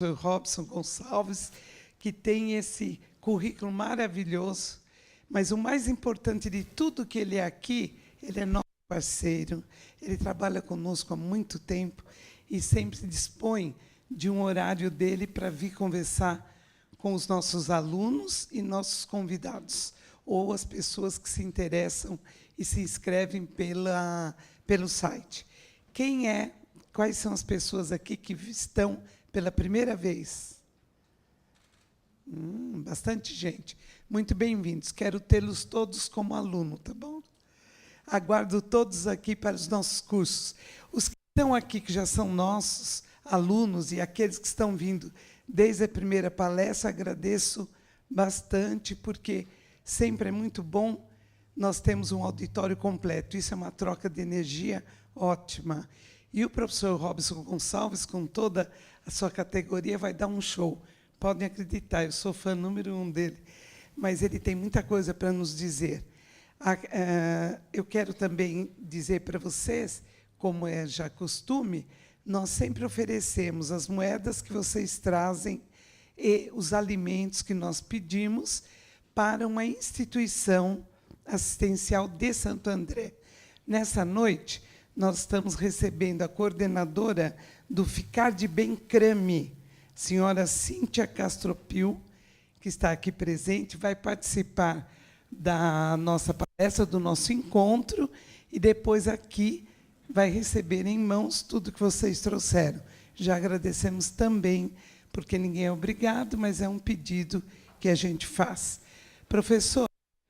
Robson Gonçalves, que tem esse currículo maravilhoso, mas o mais importante de tudo que ele é aqui, ele é nosso parceiro, ele trabalha conosco há muito tempo e sempre se dispõe de um horário dele para vir conversar com os nossos alunos e nossos convidados, ou as pessoas que se interessam e se inscrevem pelo site. Quais são as pessoas aqui que estão pela primeira vez? Bastante gente. Muito bem-vindos. Quero tê-los todos como aluno, tá bom? Aguardo todos aqui para os nossos cursos. Os que estão aqui, que já são nossos alunos, e aqueles que estão vindo desde a primeira palestra, agradeço bastante, porque sempre é muito bom nós temos um auditório completo. Isso é uma troca de energia ótima. E o professor Robson Gonçalves, com toda a sua categoria, vai dar um show. Podem acreditar, eu sou fã número 1 dele. Mas ele tem muita coisa para nos dizer. Eu quero também dizer para vocês, como é já costume, nós sempre oferecemos as moedas que vocês trazem e os alimentos que nós pedimos para uma instituição assistencial de Santo André. Nessa noite, nós estamos recebendo a coordenadora do Ficar de Bem Crame, senhora Cíntia Castropil, que está aqui presente, vai participar da nossa palestra, do nosso encontro, e depois aqui vai receber em mãos tudo que vocês trouxeram. Já agradecemos também, porque ninguém é obrigado, mas é um pedido que a gente faz. Professor,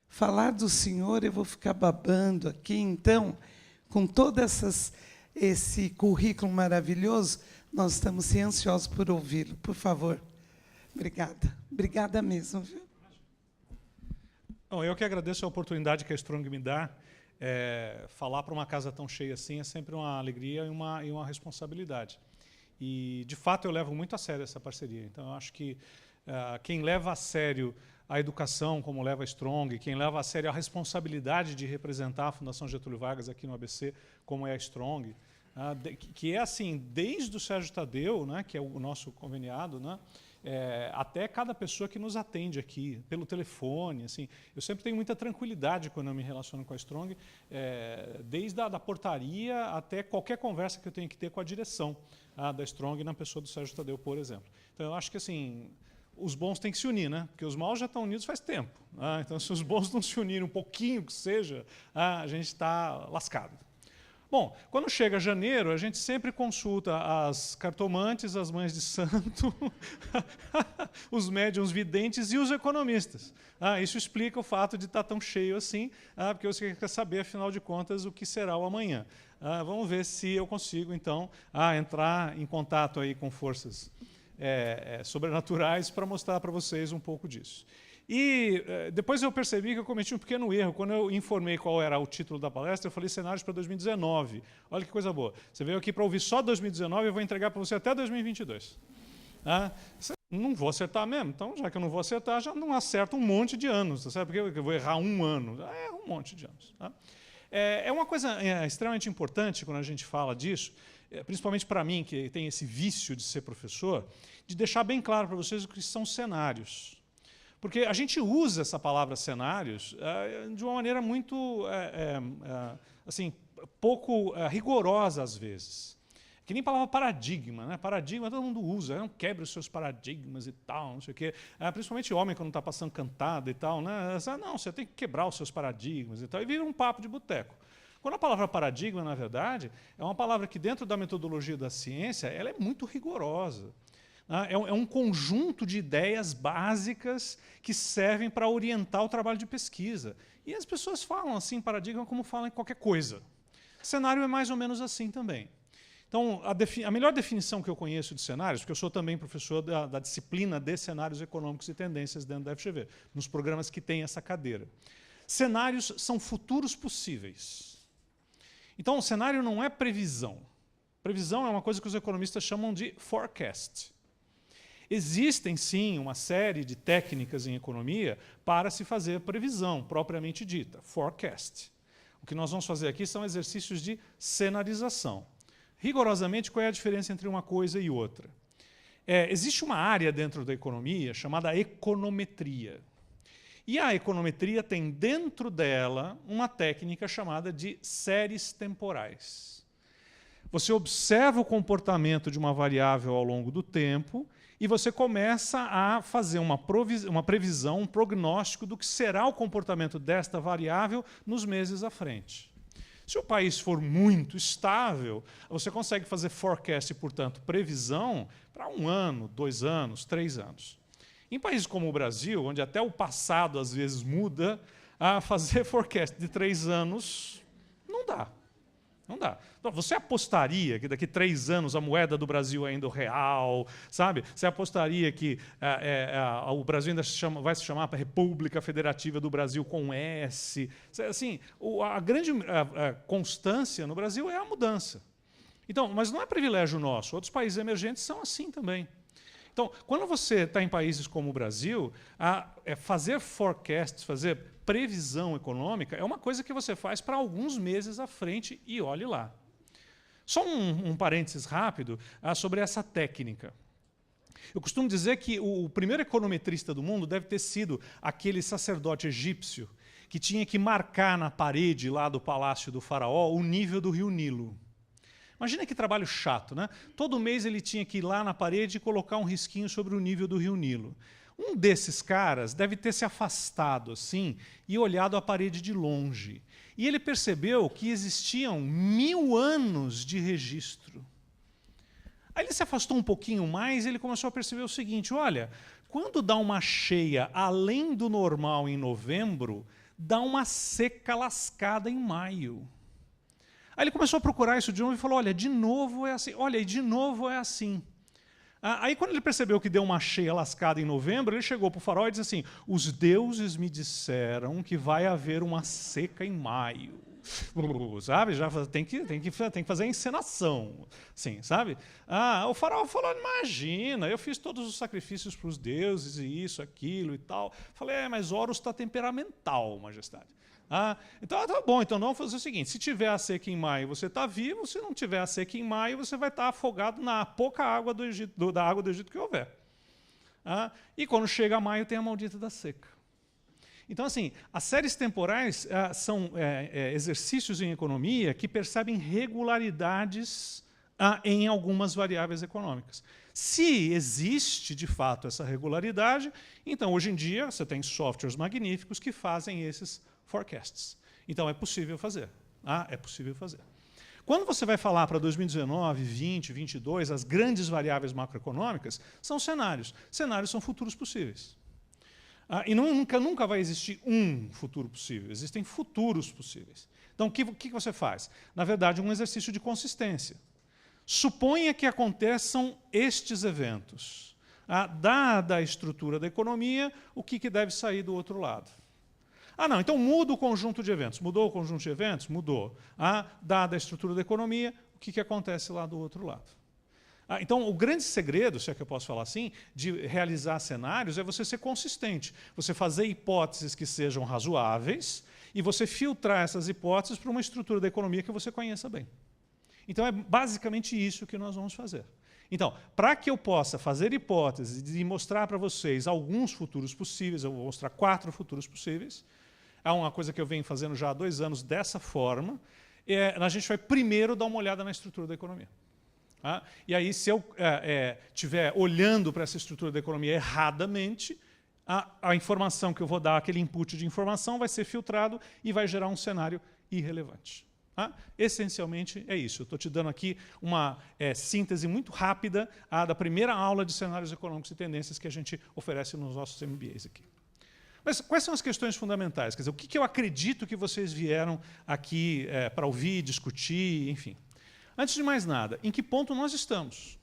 falar do senhor, eu vou ficar babando aqui, então, com todo esse currículo maravilhoso, nós estamos ansiosos por ouvi-lo. Por favor. Obrigada. Obrigada mesmo. Viu? Bom, eu que agradeço a oportunidade que a Strong me dá. Falar para uma casa tão cheia assim é sempre uma alegria e uma responsabilidade. E, de fato, eu levo muito a sério essa parceria. Então, eu acho que quem leva a sério a educação, como leva a Strong, quem leva a sério a responsabilidade de representar a Fundação Getúlio Vargas aqui no ABC, como é a Strong, que é assim, desde o Sérgio Tadeu, né, que é o nosso conveniado, né, até cada pessoa que nos atende aqui, pelo telefone. Assim, eu sempre tenho muita tranquilidade quando eu me relaciono com a Strong, desde a portaria até qualquer conversa que eu tenho que ter com a direção da Strong, na pessoa do Sérgio Tadeu, por exemplo. Então, eu acho que assim, os bons têm que se unir, né? Porque os maus já estão unidos faz tempo. Então, se os bons não se unirem um pouquinho que seja, a gente está lascado. Bom, quando chega janeiro, a gente sempre consulta as cartomantes, as mães de santo, os médiuns videntes e os economistas. Isso explica o fato de estar tão cheio assim, porque você quer saber, afinal de contas, o que será o amanhã. Vamos ver se eu consigo, então, entrar em contato aí com forças sobrenaturais para mostrar para vocês um pouco disso. E depois eu percebi que eu cometi um pequeno erro. Quando eu informei qual era o título da palestra, eu falei cenários para 2019. Olha que coisa boa. Você veio aqui para ouvir só 2019, eu vou entregar para você até 2022. Não vou acertar mesmo. Então, já que eu não vou acertar, já não acerto um monte de anos. Sabe por que eu vou errar um ano? Um monte de anos. É uma coisa extremamente importante quando a gente fala disso, principalmente para mim, que tem esse vício de ser professor, de deixar bem claro para vocês o que são cenários. Porque a gente usa essa palavra cenários de uma maneira muito assim, pouco rigorosa, às vezes. Que nem a palavra paradigma. Né? Paradigma todo mundo usa, não quebre os seus paradigmas e tal, não sei o quê. Principalmente homem, quando está passando cantada e tal. Né? Não, você tem que quebrar os seus paradigmas e tal. E vira um papo de boteco. Quando a palavra paradigma, na verdade, é uma palavra que, dentro da metodologia da ciência, ela é muito rigorosa. É um conjunto de ideias básicas que servem para orientar o trabalho de pesquisa. E as pessoas falam assim, paradigma, como falam em qualquer coisa. Cenário é mais ou menos assim também. Então, a melhor definição que eu conheço de cenários, porque eu sou também professor da disciplina de cenários econômicos e tendências dentro da FGV, nos programas que têm essa cadeira. Cenários são futuros possíveis. Então, o cenário não é previsão. Previsão é uma coisa que os economistas chamam de forecast. Existem, sim, uma série de técnicas em economia para se fazer previsão, propriamente dita, forecast. O que nós vamos fazer aqui são exercícios de cenarização. Rigorosamente, qual é a diferença entre uma coisa e outra? existe uma área dentro da economia chamada econometria. E a econometria tem dentro dela uma técnica chamada de séries temporais. Você observa o comportamento de uma variável ao longo do tempo e você começa a fazer uma previsão, um prognóstico do que será o comportamento desta variável nos meses à frente. Se o país for muito estável, você consegue fazer forecast, portanto, previsão para 1 ano, 2 anos, 3 anos. Em países como o Brasil, onde até o passado às vezes muda, a fazer forecast de 3 anos não dá. Não dá. Então, você apostaria que daqui 3 anos a moeda do Brasil é ainda o real, sabe? Você apostaria que o Brasil ainda vai se chamar República Federativa do Brasil com S? Assim, a grande constância no Brasil é a mudança. Então, mas não é privilégio nosso. Outros países emergentes são assim também. Então, quando você está em países como o Brasil, fazer forecasts, fazer previsão econômica é uma coisa que você faz para alguns meses à frente e olhe lá. Só um parênteses rápido sobre essa técnica. Eu costumo dizer que o primeiro econometrista do mundo deve ter sido aquele sacerdote egípcio que tinha que marcar na parede lá do palácio do faraó o nível do rio Nilo. Imagina que trabalho chato, né? Todo mês ele tinha que ir lá na parede e colocar um risquinho sobre o nível do rio Nilo. Um desses caras deve ter se afastado assim e olhado a parede de longe. E ele percebeu que existiam 1000 anos de registro. Aí ele se afastou um pouquinho mais e ele começou a perceber o seguinte, olha, quando dá uma cheia além do normal em novembro, dá uma seca lascada em maio. Aí ele começou a procurar isso de novo e falou, olha, de novo é assim, olha, e de novo é assim. Aí quando ele percebeu que deu uma cheia lascada em novembro, ele chegou para o faraó e disse assim, os deuses me disseram que vai haver uma seca em maio. Sabe? Já tem que fazer a encenação. Assim, sabe? O faraó falou, imagina, eu fiz todos os sacrifícios para os deuses e isso, aquilo e tal. Falei, mas Horus está temperamental, majestade. Então, tá bom, então vamos fazer o seguinte, se tiver a seca em maio, você está vivo, se não tiver a seca em maio, você vai estar afogado na pouca água do Egito, da água do Egito que houver. E quando chega maio, tem a maldita da seca. Então, assim, as séries temporais são exercícios em economia que percebem regularidades em algumas variáveis econômicas. Se existe, de fato, essa regularidade, então, hoje em dia, você tem softwares magníficos que fazem esses forecasts. Então, é possível fazer. É possível fazer. Quando você vai falar para 2019, 20, 22, as grandes variáveis macroeconômicas são cenários. Cenários são futuros possíveis. E nunca vai existir um futuro possível. Existem futuros possíveis. Então, o que você faz? Na verdade, um exercício de consistência. Suponha que aconteçam estes eventos. Dada a estrutura da economia, o que deve sair do outro lado? Não, então muda o conjunto de eventos. Mudou o conjunto de eventos? Mudou. Dada a estrutura da economia, o que acontece lá do outro lado? Então, o grande segredo, se é que eu posso falar assim, de realizar cenários é você ser consistente. Você fazer hipóteses que sejam razoáveis e você filtrar essas hipóteses para uma estrutura da economia que você conheça bem. Então, é basicamente isso que nós vamos fazer. Então, para que eu possa fazer hipóteses e mostrar para vocês alguns futuros possíveis, eu vou mostrar 4 futuros possíveis. É uma coisa que eu venho fazendo já há 2 anos dessa forma. A gente vai primeiro dar uma olhada na estrutura da economia. E aí, se eu estiver olhando para essa estrutura da economia erradamente, a informação que eu vou dar, aquele input de informação, vai ser filtrado e vai gerar um cenário irrelevante. Essencialmente é isso. Eu estou te dando aqui uma síntese muito rápida da primeira aula de cenários econômicos e tendências que a gente oferece nos nossos MBAs aqui. Mas quais são as questões fundamentais? Quer dizer, o que eu acredito que vocês vieram aqui para ouvir, discutir, enfim. Antes de mais nada, em que ponto nós estamos?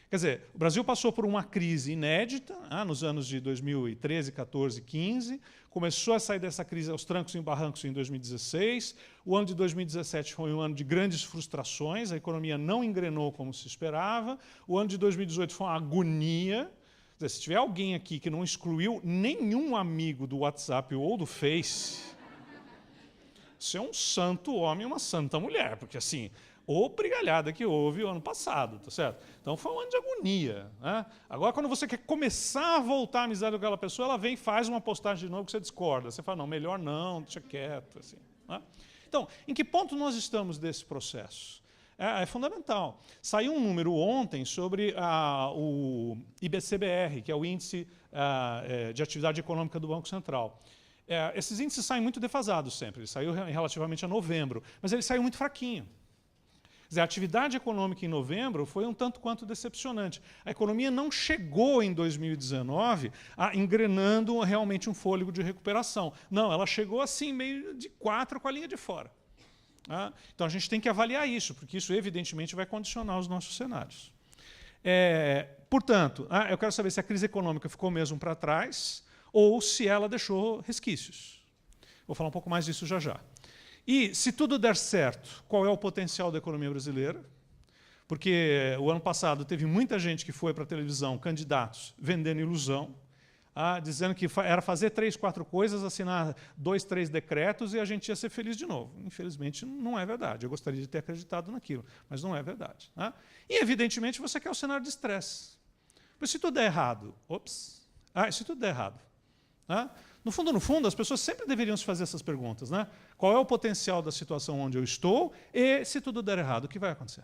Quer dizer, o Brasil passou por uma crise inédita nos anos de 2013, 14, 15, começou a sair dessa crise aos trancos e barrancos em 2016, o ano de 2017 foi um ano de grandes frustrações, a economia não engrenou como se esperava, o ano de 2018 foi uma agonia. Quer dizer, se tiver alguém aqui que não excluiu nenhum amigo do WhatsApp ou do Face, você é um santo homem e uma santa mulher, porque assim, ou brigalhada que houve o ano passado, tá certo? Então foi um ano de agonia, né? Agora, quando você quer começar a voltar a amizade com aquela pessoa, ela vem e faz uma postagem de novo que você discorda. Você fala, não, melhor não, deixa quieto. Assim, né? Então, em que ponto nós estamos desse processo? É fundamental. Saiu um número ontem sobre o IBCBR, que é o Índice de Atividade Econômica do Banco Central. Esses índices saem muito defasados sempre. Ele saiu relativamente a novembro, mas ele saiu muito fraquinho. Quer dizer, a atividade econômica em novembro foi um tanto quanto decepcionante. A economia não chegou em 2019 engrenando realmente um fôlego de recuperação. Não, ela chegou assim, meio de 4 com a linha de fora. Então a gente tem que avaliar isso, porque isso evidentemente vai condicionar os nossos cenários. Portanto, eu quero saber se a crise econômica ficou mesmo para trás ou se ela deixou resquícios. Vou falar um pouco mais disso já já. E, se tudo der certo, qual é o potencial da economia brasileira? Porque o ano passado teve muita gente que foi para a televisão, candidatos, vendendo ilusão, dizendo que era fazer 3, 4 coisas, assinar 2, 3 decretos e a gente ia ser feliz de novo. Infelizmente, não é verdade. Eu gostaria de ter acreditado naquilo, mas não é verdade. E, evidentemente, você quer o cenário de estresse. Mas se tudo der errado, se tudo der errado, no fundo, as pessoas sempre deveriam se fazer essas perguntas. Né? Qual é o potencial da situação onde eu estou e, se tudo der errado, o que vai acontecer?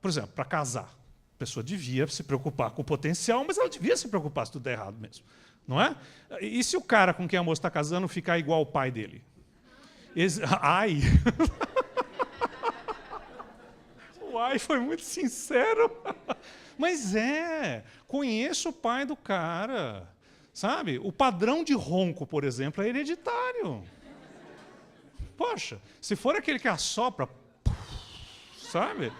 Por exemplo, para casar, a pessoa devia se preocupar com o potencial, mas ela devia se preocupar se tudo der errado mesmo. Não é? E se o cara com quem a moça está casando ficar igual ao pai dele? Ai! O ai foi muito sincero. Mas conheço o pai do cara. Sabe? O padrão de ronco, por exemplo, é hereditário. Poxa, se for aquele que assopra, sabe?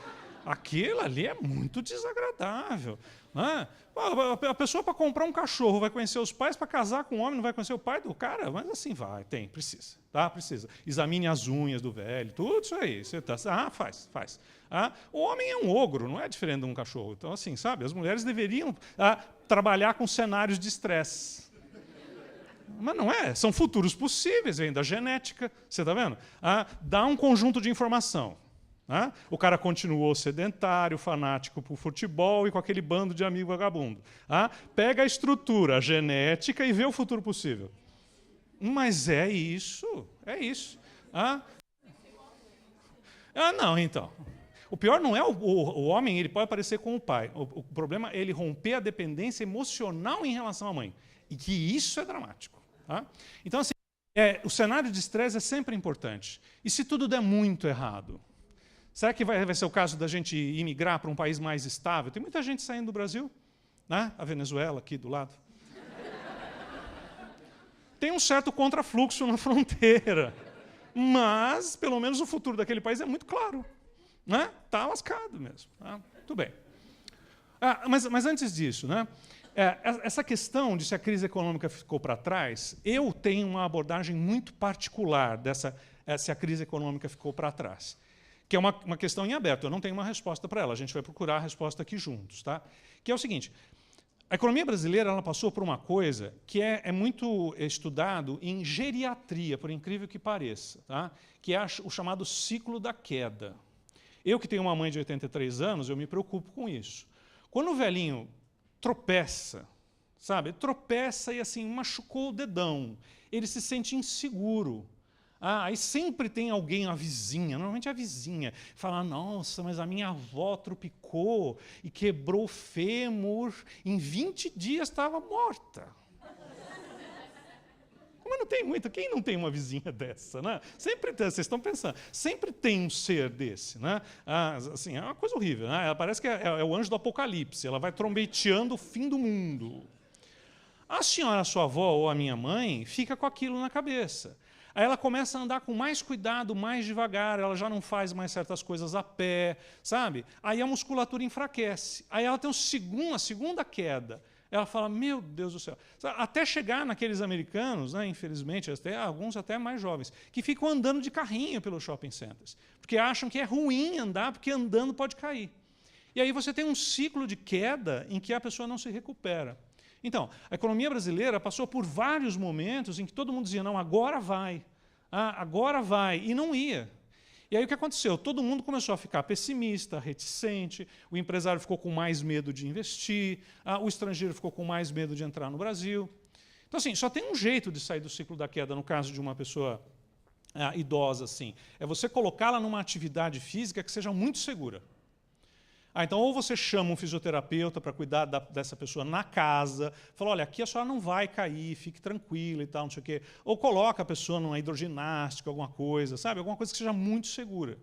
Aquilo ali é muito desagradável. Né? A pessoa, para comprar um cachorro, vai conhecer os pais, para casar com um homem, não vai conhecer o pai do cara? Mas assim vai, precisa. Precisa. Examine as unhas do velho, tudo isso aí. Você faz. O homem é um ogro, não é diferente de um cachorro. Então, assim, sabe? As mulheres deveriam trabalhar com cenários de estresse. Mas não é, são futuros possíveis, vem da genética, você está vendo? Dá um conjunto de informação. O cara continuou sedentário, fanático por futebol e com aquele bando de amigo vagabundo. Pega a estrutura, a genética e vê o futuro possível. Mas é isso. Não, então. O pior não é o homem, ele pode parecer com o pai. O problema é ele romper a dependência emocional em relação à mãe. E que isso é dramático. Então, assim, o cenário de estresse é sempre importante. E se tudo der muito errado? Será que vai ser o caso da gente imigrar para um país mais estável? Tem muita gente saindo do Brasil. A Venezuela, aqui do lado. Tem um certo contrafluxo na fronteira. Mas, pelo menos, o futuro daquele país é muito claro. Está lascado mesmo. Tudo bem. Mas antes disso, essa questão de se a crise econômica ficou para trás, eu tenho uma abordagem muito particular se a crise econômica ficou para trás, que é uma questão em aberto. Eu não tenho uma resposta para ela. A gente vai procurar a resposta aqui juntos. Que é o seguinte. A economia brasileira ela passou por uma coisa que é muito estudado em geriatria, por incrível que pareça, que é o chamado ciclo da queda. Eu, que tenho uma mãe de 83 anos, eu me preocupo com isso. Quando o velhinho tropeça, sabe? Tropeça e assim, machucou o dedão. Ele se sente inseguro. Aí sempre tem alguém, a vizinha, normalmente a vizinha, fala, nossa, mas a minha avó tropicou e quebrou o fêmur, em 20 dias estava morta. Mas não tem muito, quem não tem uma vizinha dessa? Sempre tem, vocês estão pensando, sempre tem um ser desse. Assim, é uma coisa horrível. Ela parece que é o anjo do apocalipse, ela vai trombeteando o fim do mundo. A senhora, a sua avó ou a minha mãe, fica com aquilo na cabeça. Aí ela começa a andar com mais cuidado, mais devagar, ela já não faz mais certas coisas a pé, sabe? Aí a musculatura enfraquece. Aí ela tem a segunda queda. Ela fala, meu Deus do céu. Até chegar naqueles americanos, infelizmente, alguns até mais jovens, que ficam andando de carrinho pelos shopping centers, porque acham que é ruim andar, porque andando pode cair. E aí você tem um ciclo de queda em que a pessoa não se recupera. Então, a economia brasileira passou por vários momentos em que todo mundo dizia, não, agora vai, e não ia. E aí o que aconteceu? Todo mundo começou a ficar pessimista, reticente, o empresário ficou com mais medo de investir, o estrangeiro ficou com mais medo de entrar no Brasil. Então, assim, só tem um jeito de sair do ciclo da queda, no caso de uma pessoa idosa, assim, é você colocá-la numa atividade física que seja muito segura. Então, ou você chama um fisioterapeuta para cuidar dessa pessoa na casa, fala, olha, aqui a senhora não vai cair, fique tranquila e tal, não sei o quê. Ou coloca a pessoa numa hidroginástica, alguma coisa, sabe? Alguma coisa que seja muito segura.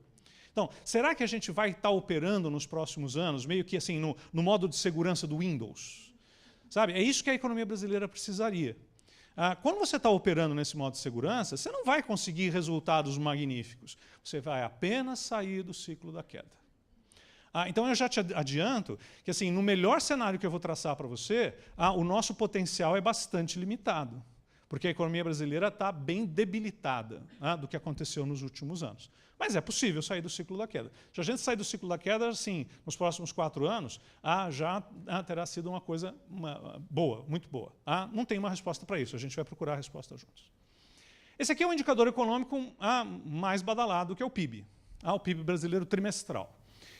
Então, será que a gente vai estar operando nos próximos anos, meio que assim, no modo de segurança do Windows? Sabe? É isso que a economia brasileira precisaria. Quando você está operando nesse modo de segurança, você não vai conseguir resultados magníficos. Você vai apenas sair do ciclo da queda. Então, eu já te adianto que, assim, no melhor cenário que eu vou traçar para você, o nosso potencial é bastante limitado, porque a economia brasileira está bem debilitada do que aconteceu nos últimos anos. Mas é possível sair do ciclo da queda. Se a gente sair do ciclo da queda, assim, nos próximos 4 anos, já terá sido uma coisa boa, muito boa. Não tem uma resposta para isso, a gente vai procurar a resposta juntos. Esse aqui é o indicador econômico mais badalado, que é o PIB. O PIB brasileiro trimestral.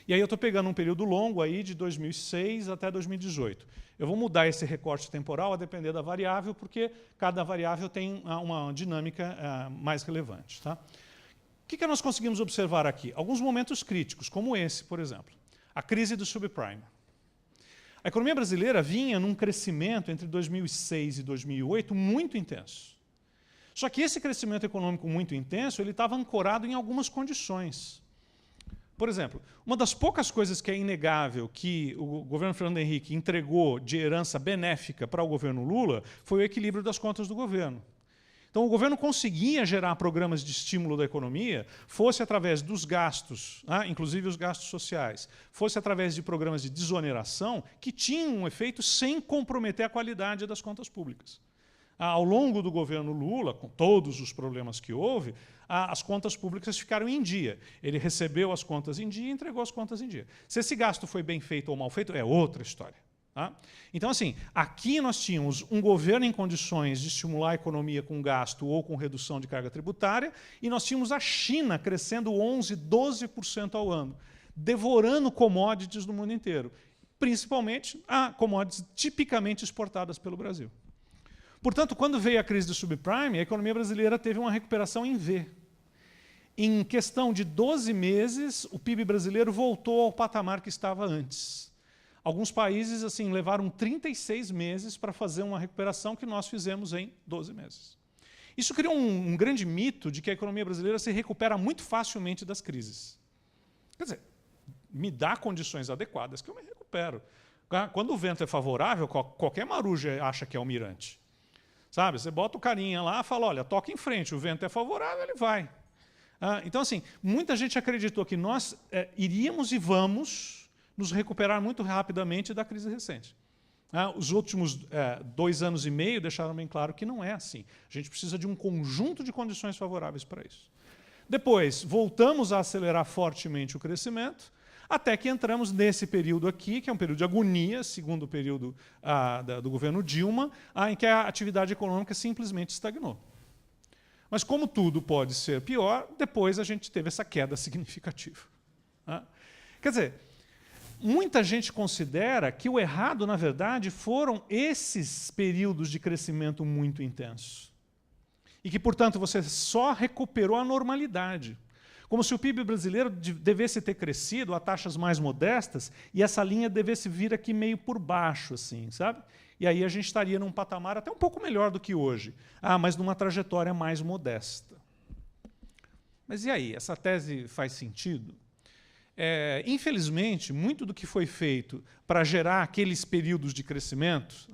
E aí eu estou pegando um período longo aí de 2006 até 2018. Eu vou mudar esse recorte temporal a depender da variável, porque cada variável tem uma dinâmica mais relevante. Tá? O que nós conseguimos observar aqui? Alguns momentos críticos, como esse, por exemplo. A crise do subprime. A economia brasileira vinha num crescimento entre 2006 e 2008 muito intenso. Só que esse crescimento econômico muito intenso ele estava ancorado em algumas condições. Por exemplo, uma das poucas coisas que é inegável que o governo Fernando Henrique entregou de herança benéfica para o governo Lula foi o equilíbrio das contas do governo. Então, o governo conseguia gerar programas de estímulo da economia, fosse através dos gastos, inclusive os gastos sociais, fosse através de programas de desoneração, que tinham um efeito sem comprometer a qualidade das contas públicas. Ao longo do governo Lula, com todos os problemas que houve, as contas públicas ficaram em dia. Ele recebeu as contas em dia e entregou as contas em dia. Se esse gasto foi bem feito ou mal feito, é outra história. Tá? Então, assim, aqui nós tínhamos um governo em condições de estimular a economia com gasto ou com redução de carga tributária, e nós tínhamos a China crescendo 11%, 12% ao ano, devorando commodities do mundo inteiro, principalmente commodities tipicamente exportadas pelo Brasil. Portanto, quando veio a crise do subprime, a economia brasileira teve uma recuperação em V. Em questão de 12 meses, o PIB brasileiro voltou ao patamar que estava antes. Alguns países assim, levaram 36 meses para fazer uma recuperação que nós fizemos em 12 meses. Isso criou um grande mito de que a economia brasileira se recupera muito facilmente das crises. Quer dizer, me dá condições adequadas que eu me recupero. Quando o vento é favorável, qualquer maruja acha que é almirante. Sabe? Você bota o carinha lá e fala, olha, toca em frente, o vento é favorável, ele vai. Então, assim, muita gente acreditou que nós iríamos e vamos nos recuperar muito rapidamente da crise recente. Os últimos 2 anos e meio deixaram bem claro que não é assim. A gente precisa de um conjunto de condições favoráveis para isso. Depois, voltamos a acelerar fortemente o crescimento, até que entramos nesse período aqui, que é um período de agonia, segundo o período do governo Dilma, em que a atividade econômica simplesmente estagnou. Mas como tudo pode ser pior, depois a gente teve essa queda significativa. Quer dizer, muita gente considera que o errado, na verdade, foram esses períodos de crescimento muito intensos. E que, portanto, você só recuperou a normalidade. Como se o PIB brasileiro devesse ter crescido a taxas mais modestas e essa linha devesse vir aqui meio por baixo, assim, sabe? E aí a gente estaria num patamar até um pouco melhor do que hoje, mas numa trajetória mais modesta. Mas e aí, essa tese faz sentido? Infelizmente, muito do que foi feito para gerar aqueles períodos de crescimento,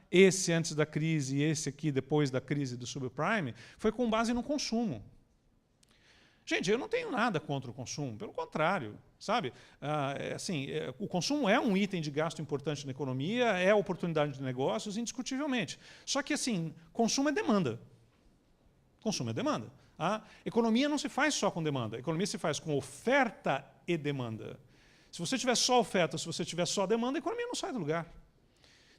esse antes da crise e esse aqui depois da crise do subprime, foi com base no consumo. Gente, eu não tenho nada contra o consumo, pelo contrário, sabe? O consumo é um item de gasto importante na economia, é oportunidade de negócios, indiscutivelmente. Só que, assim, consumo é demanda. Consumo é demanda. Economia não se faz só com demanda, a economia se faz com oferta e demanda. Se você tiver só oferta, se você tiver só demanda, a economia não sai do lugar.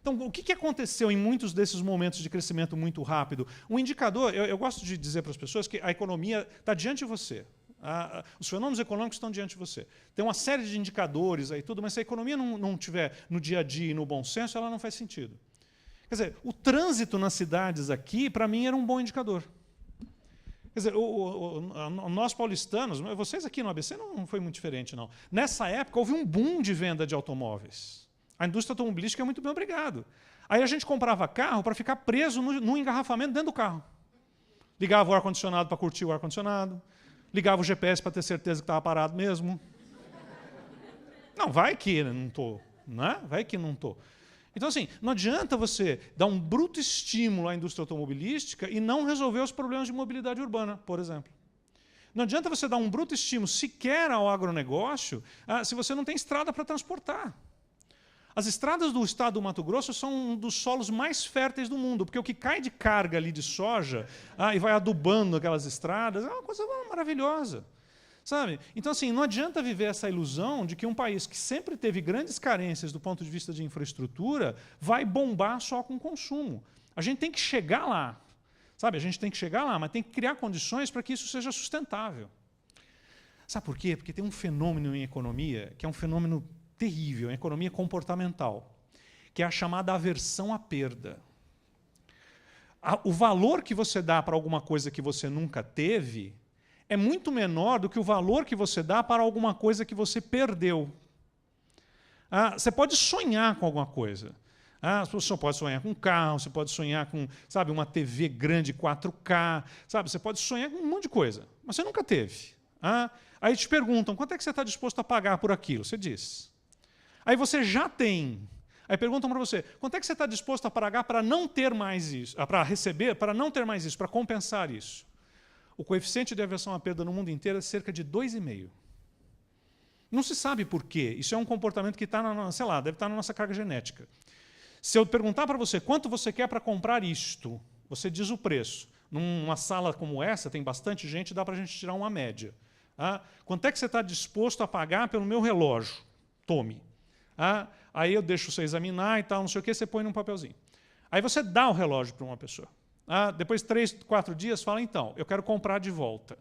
Então, o que aconteceu em muitos desses momentos de crescimento muito rápido? Um indicador, eu gosto de dizer para as pessoas que a economia está diante de você. Os fenômenos econômicos estão diante de você. Tem uma série de indicadores aí, tudo, mas se a economia não tiver no dia a dia e no bom senso, ela não faz sentido. Quer dizer, o trânsito nas cidades aqui, para mim, era um bom indicador. Quer dizer, nós paulistanos, vocês aqui no ABC não foi muito diferente, não. Nessa época, houve um boom de venda de automóveis. A indústria automobilística é muito bem obrigado. Aí a gente comprava carro para ficar preso no engarrafamento dentro do carro. Ligava o ar-condicionado para curtir o ar-condicionado, ligava o GPS para ter certeza que estava parado mesmo. Não, vai que não estou. Né? Vai que não estou. Então, assim, não adianta você dar um bruto estímulo à indústria automobilística e não resolver os problemas de mobilidade urbana, por exemplo. Não adianta você dar um bruto estímulo sequer ao agronegócio se você não tem estrada para transportar. As estradas do estado do Mato Grosso são um dos solos mais férteis do mundo, porque o que cai de carga ali de soja e vai adubando aquelas estradas é uma coisa maravilhosa. Sabe? Então, assim, não adianta viver essa ilusão de que um país que sempre teve grandes carências do ponto de vista de infraestrutura vai bombar só com consumo. A gente tem que chegar lá. Sabe? A gente tem que chegar lá, mas tem que criar condições para que isso seja sustentável. Sabe por quê? Porque tem um fenômeno em economia que é um fenômeno terrível, em economia comportamental, que é a chamada aversão à perda. O valor que você dá para alguma coisa que você nunca teve é muito menor do que o valor que você dá para alguma coisa que você perdeu. Você pode sonhar com alguma coisa. Você pode sonhar com um carro, você pode sonhar com, sabe, uma TV grande 4K, sabe? Você pode sonhar com um monte de coisa, mas você nunca teve. Aí te perguntam, quanto é que você está disposto a pagar por aquilo? Você diz. Aí você já tem. Aí perguntam para você, quanto é que você está disposto a pagar para não ter mais isso, para receber, para não ter mais isso, para compensar isso? O coeficiente de aversão à perda no mundo inteiro é cerca de 2,5. Não se sabe por quê. Isso é um comportamento que está, sei lá, deve estar na nossa carga genética. Se eu perguntar para você quanto você quer para comprar isto, você diz o preço. Numa sala como essa, tem bastante gente, dá para a gente tirar uma média. Quanto é que você está disposto a pagar pelo meu relógio? Tome. Aí eu deixo você examinar e tal, não sei o que, você põe num papelzinho. Aí você dá o relógio para uma pessoa. Depois de 3, 4 dias, fala, então, eu quero comprar de volta.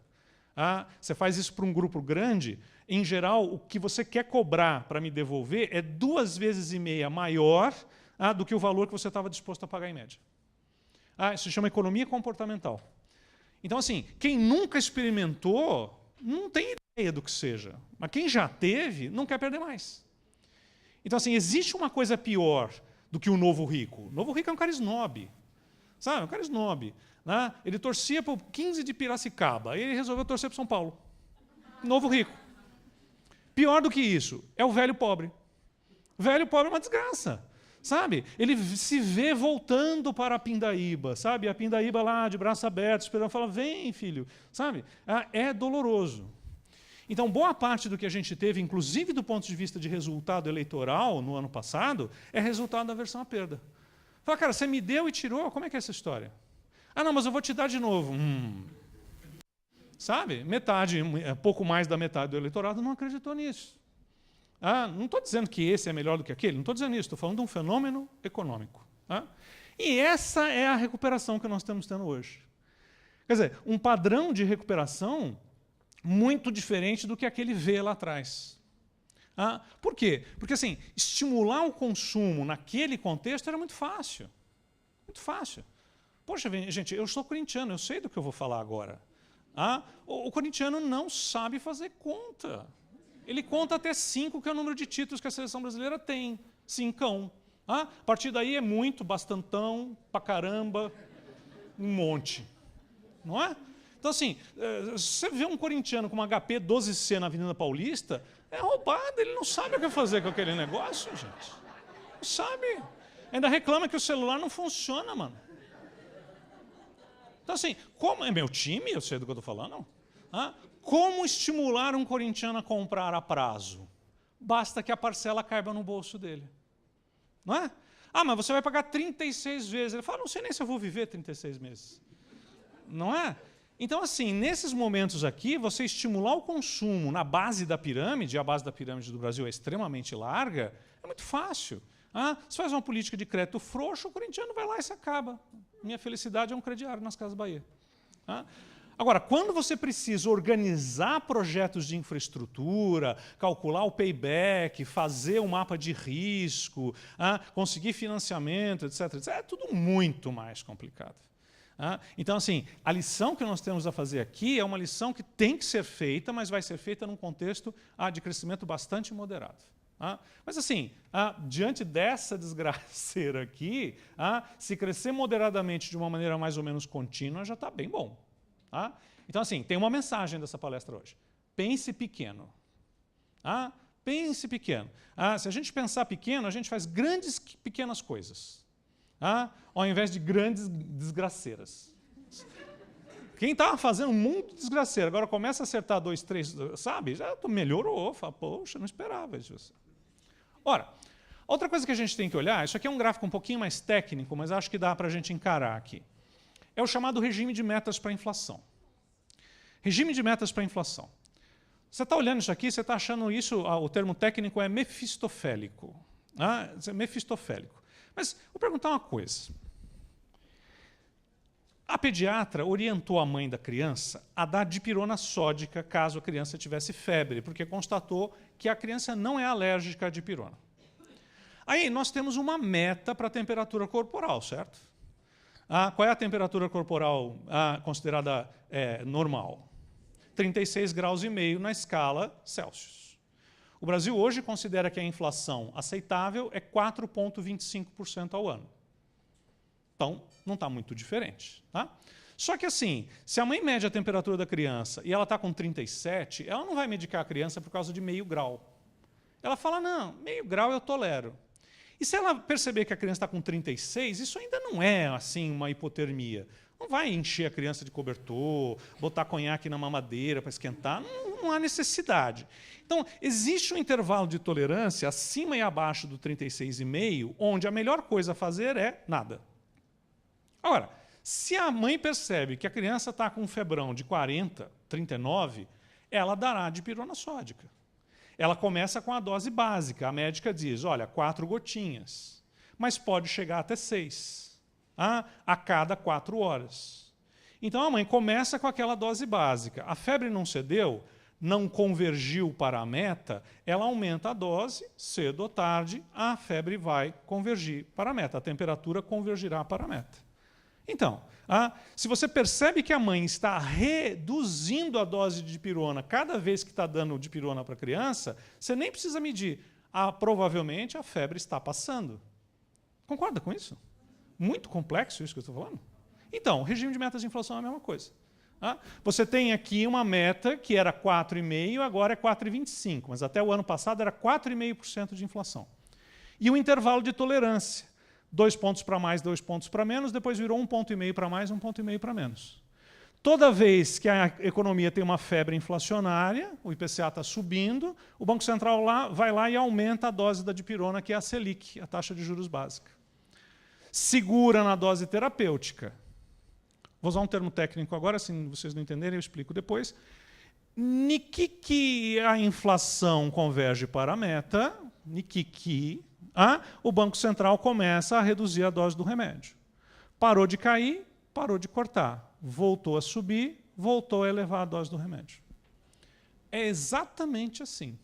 Você faz isso para um grupo grande, em geral, o que você quer cobrar para me devolver é 2,5 vezes maior do que o valor que você estava disposto a pagar em média. Isso se chama economia comportamental. Então, assim, quem nunca experimentou, não tem ideia do que seja. Mas quem já teve, não quer perder mais. Então, assim, existe uma coisa pior do que o novo rico. O novo rico é um cara snob. Sabe, um cara snob. Né? Ele torcia para o 15 de Piracicaba, aí ele resolveu torcer para São Paulo. Novo rico. Pior do que isso, é o velho pobre. O velho pobre é uma desgraça. Sabe? Ele se vê voltando para a Pindaíba, sabe? A Pindaíba lá, de braços abertos, esperando, fala, vem, filho. Sabe? É doloroso. Então, boa parte do que a gente teve, inclusive do ponto de vista de resultado eleitoral no ano passado, é resultado da aversão à perda. Fala, cara, você me deu e tirou, como é que é essa história? Não, mas eu vou te dar de novo. Sabe? Metade, pouco mais da metade do eleitorado não acreditou nisso. Não estou dizendo que esse é melhor do que aquele, não estou dizendo isso, estou falando de um fenômeno econômico. E essa é a recuperação que nós estamos tendo hoje. Quer dizer, um padrão de recuperação muito diferente do que aquele vê lá atrás. Por quê? Porque, assim, estimular o consumo naquele contexto era muito fácil. Muito fácil. Poxa, gente, eu sou corintiano, eu sei do que eu vou falar agora. O corintiano não sabe fazer conta. Ele conta até 5, que é o número de títulos que a seleção brasileira tem. 5. A partir daí é muito, bastantão, pra caramba, um monte. Não é? Então, assim, você vê um corintiano com uma HP 12C na Avenida Paulista, é roubado, ele não sabe o que fazer com aquele negócio, gente. Não sabe. Ainda reclama que o celular não funciona, mano. Então, assim, como é meu time, eu sei do que eu estou falando, como estimular um corintiano a comprar a prazo? Basta que a parcela caiba no bolso dele. Não é? Mas você vai pagar 36 vezes. Ele fala, não sei nem se eu vou viver 36 meses. Não é? Então, assim, nesses momentos aqui, você estimular o consumo na base da pirâmide, a base da pirâmide do Brasil é extremamente larga, é muito fácil. Você faz uma política de crédito frouxo, o corintiano vai lá e se acaba. Minha felicidade é um crediário nas Casas Bahia. Agora, quando você precisa organizar projetos de infraestrutura, calcular o payback, fazer um mapa de risco, conseguir financiamento, etc., etc., é tudo muito mais complicado. Então, assim, a lição que nós temos a fazer aqui é uma lição que tem que ser feita, mas vai ser feita num contexto de crescimento bastante moderado. Mas, assim, diante dessa desgraceira aqui, se crescer moderadamente de uma maneira mais ou menos contínua, já está bem bom. Então, assim, tem uma mensagem dessa palestra hoje. Pense pequeno. Pense pequeno. Se a gente pensar pequeno, a gente faz grandes pequenas coisas. Ao invés de grandes desgraceiras. Quem estava fazendo um monte de desgraceira, agora começa a acertar 2, 3, sabe? Já melhorou. Fala, poxa, não esperava isso. Ora, outra coisa que a gente tem que olhar, isso aqui é um gráfico um pouquinho mais técnico, mas acho que dá para a gente encarar aqui. É o chamado regime de metas para a inflação. Regime de metas para a inflação. Você está olhando isso aqui, você está achando isso, o termo técnico é mefistofélico. Mefistofélico. Mas vou perguntar uma coisa. A pediatra orientou a mãe da criança a dar dipirona sódica caso a criança tivesse febre, porque constatou que a criança não é alérgica à dipirona. Aí nós temos uma meta para a temperatura corporal, certo? Qual é a temperatura corporal considerada normal? 36,5 graus na escala Celsius. O Brasil hoje considera que a inflação aceitável é 4,25% ao ano. Então, não está muito diferente. Só que assim, se a mãe mede a temperatura da criança e ela está com 37, ela não vai medicar a criança por causa de meio grau. Ela fala, não, meio grau eu tolero. E se ela perceber que a criança está com 36, isso ainda não é assim uma hipotermia. Não vai encher a criança de cobertor, botar conhaque na mamadeira para esquentar, não há necessidade. Então, existe um intervalo de tolerância acima e abaixo do 36,5, onde a melhor coisa a fazer é nada. Agora, se a mãe percebe que a criança está com um febrão de 40, 39, ela dará dipirona sódica. Ela começa com a dose básica. A médica diz, olha, 4 gotinhas, mas pode chegar até 6. A cada 4 horas. Então a mãe começa com aquela dose básica. A febre não cedeu, não convergiu para a meta, ela aumenta a dose, cedo ou tarde, a febre vai convergir para a meta, a temperatura convergirá para a meta. Então, se você percebe que a mãe está reduzindo a dose de dipirona cada vez que está dando dipirona para a criança, você nem precisa medir. Provavelmente a febre está passando. Concorda com isso? Muito complexo isso que eu estou falando? Então, o regime de metas de inflação é a mesma coisa. Você tem aqui uma meta que era 4,5%, agora é 4,25%, mas até o ano passado era 4,5% de inflação. E o intervalo de tolerância, 2 pontos para mais, 2 pontos para menos, depois virou 1,5 ponto para mais, 1,5 ponto para menos. Toda vez que a economia tem uma febre inflacionária, o IPCA está subindo, o Banco Central vai lá e aumenta a dose da dipirona, que é a Selic, a taxa de juros básica. Segura na dose terapêutica. Vou usar um termo técnico agora, se vocês não entenderem, eu explico depois. Que a inflação converge para a meta, o Banco Central começa a reduzir a dose do remédio. Parou de cair, parou de cortar. Voltou a subir, voltou a elevar a dose do remédio. É exatamente assim.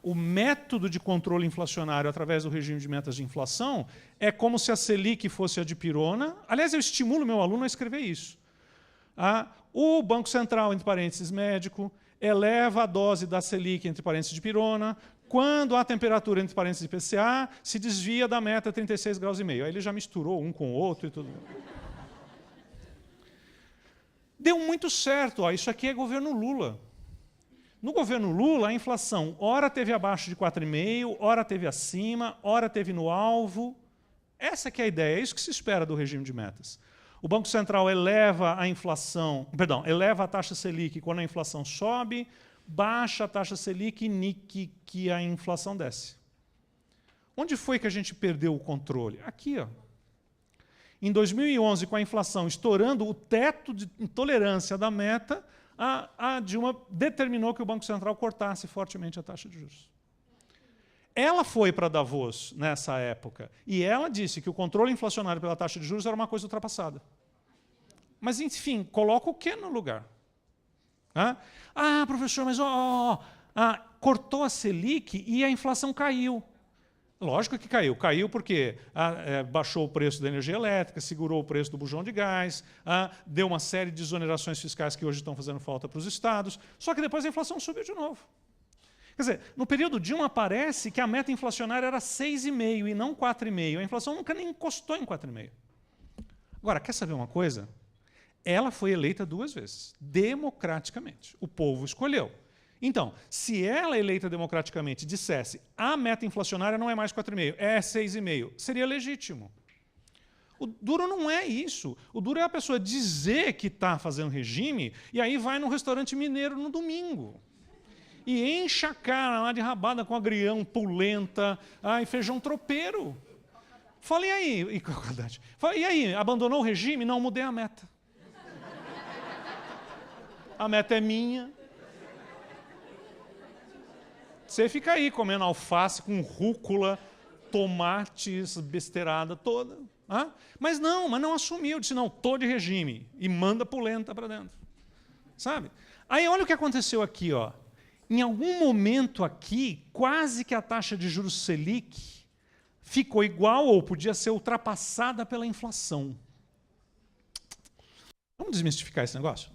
O método de controle inflacionário através do regime de metas de inflação é como se a Selic fosse a dipirona. Aliás, eu estimulo meu aluno a escrever isso. O Banco Central, entre parênteses, médico, eleva a dose da Selic, entre parênteses, dipirona. Quando a temperatura, entre parênteses, IPCA, se desvia da meta 36,5 graus. Aí ele já misturou um com o outro e tudo. Deu muito certo. Isso aqui é governo Lula. No governo Lula, a inflação, ora teve abaixo de 4,5%, ora teve acima, ora teve no alvo. Essa que é a ideia, é isso que se espera do regime de metas. O Banco Central eleva a inflação, eleva a taxa Selic quando a inflação sobe, baixa a taxa Selic que a inflação desce. Onde foi que a gente perdeu o controle? Aqui, Em 2011, com a inflação estourando o teto de intolerância da meta, a Dilma determinou que o Banco Central cortasse fortemente a taxa de juros. Ela foi para Davos nessa época e ela disse que o controle inflacionário pela taxa de juros era uma coisa ultrapassada. Mas, enfim, coloca o quê no lugar? Ah, professor, mas cortou a Selic e a inflação caiu. Lógico que caiu. Caiu porque baixou o preço da energia elétrica, segurou o preço do bujão de gás, deu uma série de desonerações fiscais que hoje estão fazendo falta para os estados, só que depois a inflação subiu de novo. Quer dizer, no período Dilma parece que a meta inflacionária era 6,5% e não 4,5%. A inflação nunca nem encostou em 4,5%. Agora, quer saber uma coisa? Ela foi eleita 2 vezes, democraticamente. O povo escolheu. Então, se ela, eleita democraticamente, dissesse a meta inflacionária não é mais 4,5%, é 6,5%, seria legítimo. O duro não é isso. O duro é a pessoa dizer que está fazendo regime e aí vai num restaurante mineiro no domingo. E enche a cara lá de rabada com agrião, polenta, e feijão tropeiro. Fala, e aí? E aí, abandonou o regime? Não, mudei a meta. A meta é minha. Você fica aí comendo alface com rúcula, tomates, besteirada toda. Mas não assumiu. Disse, não, estou de regime. E manda polenta para dentro. Sabe? Aí olha o que aconteceu aqui. Em algum momento aqui, quase que a taxa de juros Selic ficou igual ou podia ser ultrapassada pela inflação. Vamos desmistificar esse negócio?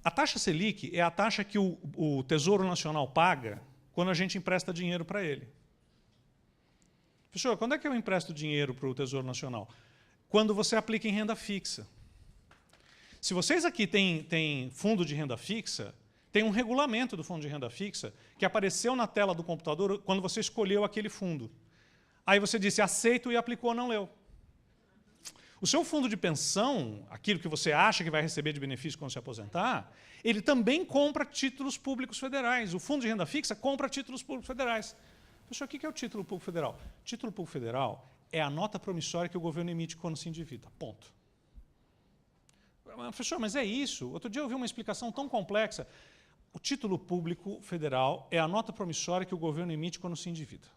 A taxa Selic é a taxa que o Tesouro Nacional paga quando a gente empresta dinheiro para ele. Professor, quando é que eu empresto dinheiro para o Tesouro Nacional? Quando você aplica em renda fixa. Se vocês aqui têm fundo de renda fixa, tem um regulamento do fundo de renda fixa que apareceu na tela do computador quando você escolheu aquele fundo. Aí você disse aceito e aplicou, não leu. O seu fundo de pensão, aquilo que você acha que vai receber de benefício quando se aposentar, ele também compra títulos públicos federais. O fundo de renda fixa compra títulos públicos federais. Professor, o que é o título público federal? Título público federal é a nota promissória que o governo emite quando se endivida. Ponto. Professor, mas é isso? Outro dia eu ouvi uma explicação tão complexa. O título público federal é a nota promissória que o governo emite quando se endivida.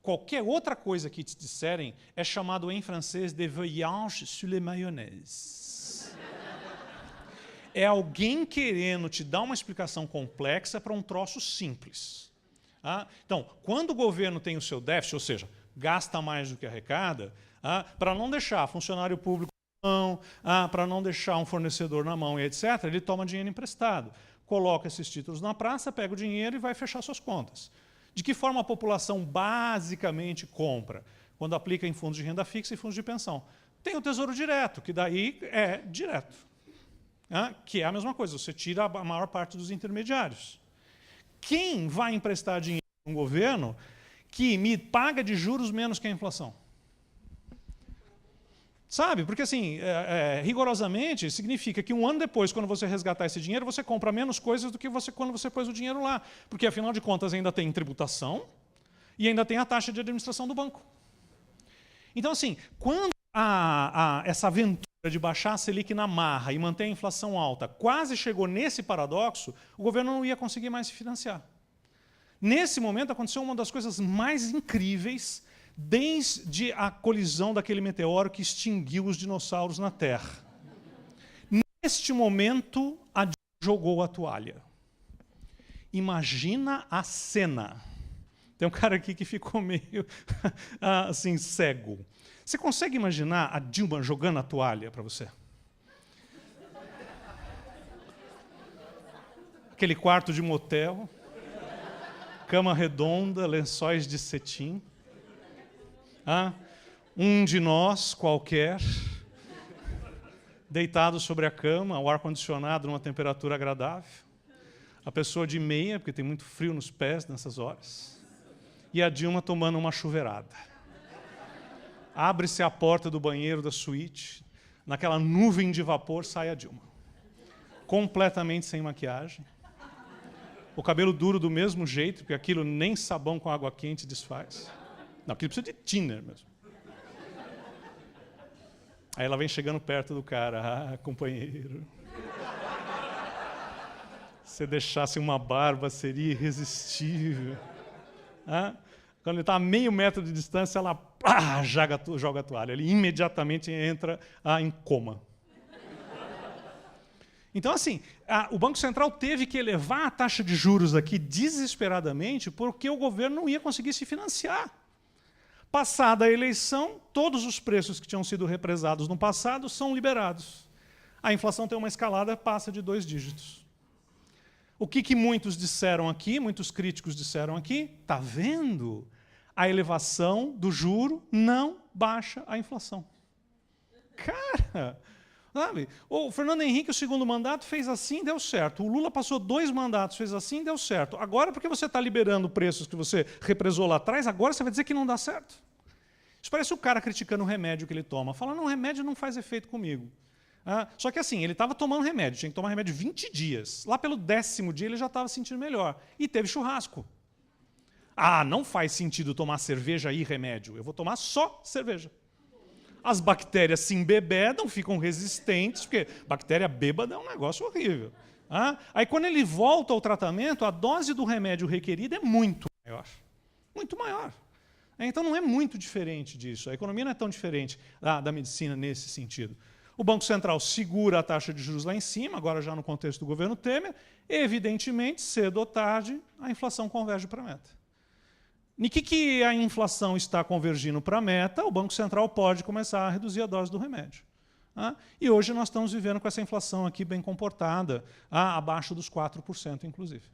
Qualquer outra coisa que te disserem é chamado em francês de voyage sur les mayonnaise. É alguém querendo te dar uma explicação complexa para um troço simples. Então, quando o governo tem o seu déficit, ou seja, gasta mais do que arrecada, para não deixar funcionário público na mão, para não deixar um fornecedor na mão, e etc., ele toma dinheiro emprestado. Coloca esses títulos na praça, pega o dinheiro e vai fechar suas contas. De que forma a população basicamente compra? Quando aplica em fundos de renda fixa e fundos de pensão. Tem o Tesouro Direto, que daí é direto. Que é a mesma coisa, você tira a maior parte dos intermediários. Quem vai emprestar dinheiro para um governo que me paga de juros menos que a inflação? Sabe? Porque, assim, rigorosamente, significa que um ano depois, quando você resgatar esse dinheiro, você compra menos coisas do que quando você pôs o dinheiro lá. Porque, afinal de contas, ainda tem tributação e ainda tem a taxa de administração do banco. Então, assim, quando essa aventura de baixar a Selic na marra e manter a inflação alta quase chegou nesse paradoxo, o governo não ia conseguir mais se financiar. Nesse momento, aconteceu uma das coisas mais incríveis desde a colisão daquele meteoro que extinguiu os dinossauros na Terra. Neste momento, a Dilma jogou a toalha. Imagina a cena. Tem um cara aqui que ficou meio assim, cego. Você consegue imaginar a Dilma jogando a toalha para você? Aquele quarto de motel, cama redonda, lençóis de cetim. Um de nós, qualquer, deitado sobre a cama, o ar-condicionado numa temperatura agradável, a pessoa de meia, porque tem muito frio nos pés nessas horas, e a Dilma tomando uma chuveirada. Abre-se a porta do banheiro da suíte, naquela nuvem de vapor sai a Dilma, completamente sem maquiagem, o cabelo duro do mesmo jeito, porque aquilo nem sabão com água quente desfaz. Não, aquilo precisa de thinner mesmo. Aí ela vem chegando perto do cara. Companheiro. Se deixasse uma barba, seria irresistível. Quando ele está a meio metro de distância, ela joga a toalha. Ele imediatamente entra em coma. Então, assim, o Banco Central teve que elevar a taxa de juros aqui desesperadamente porque o governo não ia conseguir se financiar. Passada a eleição, todos os preços que tinham sido represados no passado são liberados. A inflação tem uma escalada, passa de 2 dígitos. O que muitos disseram aqui, muitos críticos disseram aqui? Está vendo? A elevação do juro não baixa a inflação. Cara, sabe? O Fernando Henrique, o segundo mandato, fez assim, deu certo. O Lula passou 2 mandatos, fez assim, deu certo. Agora, porque você está liberando preços que você represou lá atrás, agora você vai dizer que não dá certo? Isso parece o cara criticando o remédio que ele toma. Falando, não, o remédio não faz efeito comigo. Só que assim, ele estava tomando remédio, tinha que tomar remédio 20 dias. Lá pelo 10º dia ele já estava sentindo melhor. E teve churrasco. Não faz sentido tomar cerveja e remédio. Eu vou tomar só cerveja. As bactérias se embebedam, ficam resistentes, porque bactéria bêbada é um negócio horrível. Aí quando ele volta ao tratamento, a dose do remédio requerida é muito maior. Muito maior. Então não é muito diferente disso. A economia não é tão diferente da medicina nesse sentido. O Banco Central segura a taxa de juros lá em cima, agora já no contexto do governo Temer. Evidentemente, cedo ou tarde, a inflação converge para a meta. Em que a inflação está convergindo para a meta, o Banco Central pode começar a reduzir a dose do remédio. E hoje nós estamos vivendo com essa inflação aqui bem comportada, abaixo dos 4%, inclusive.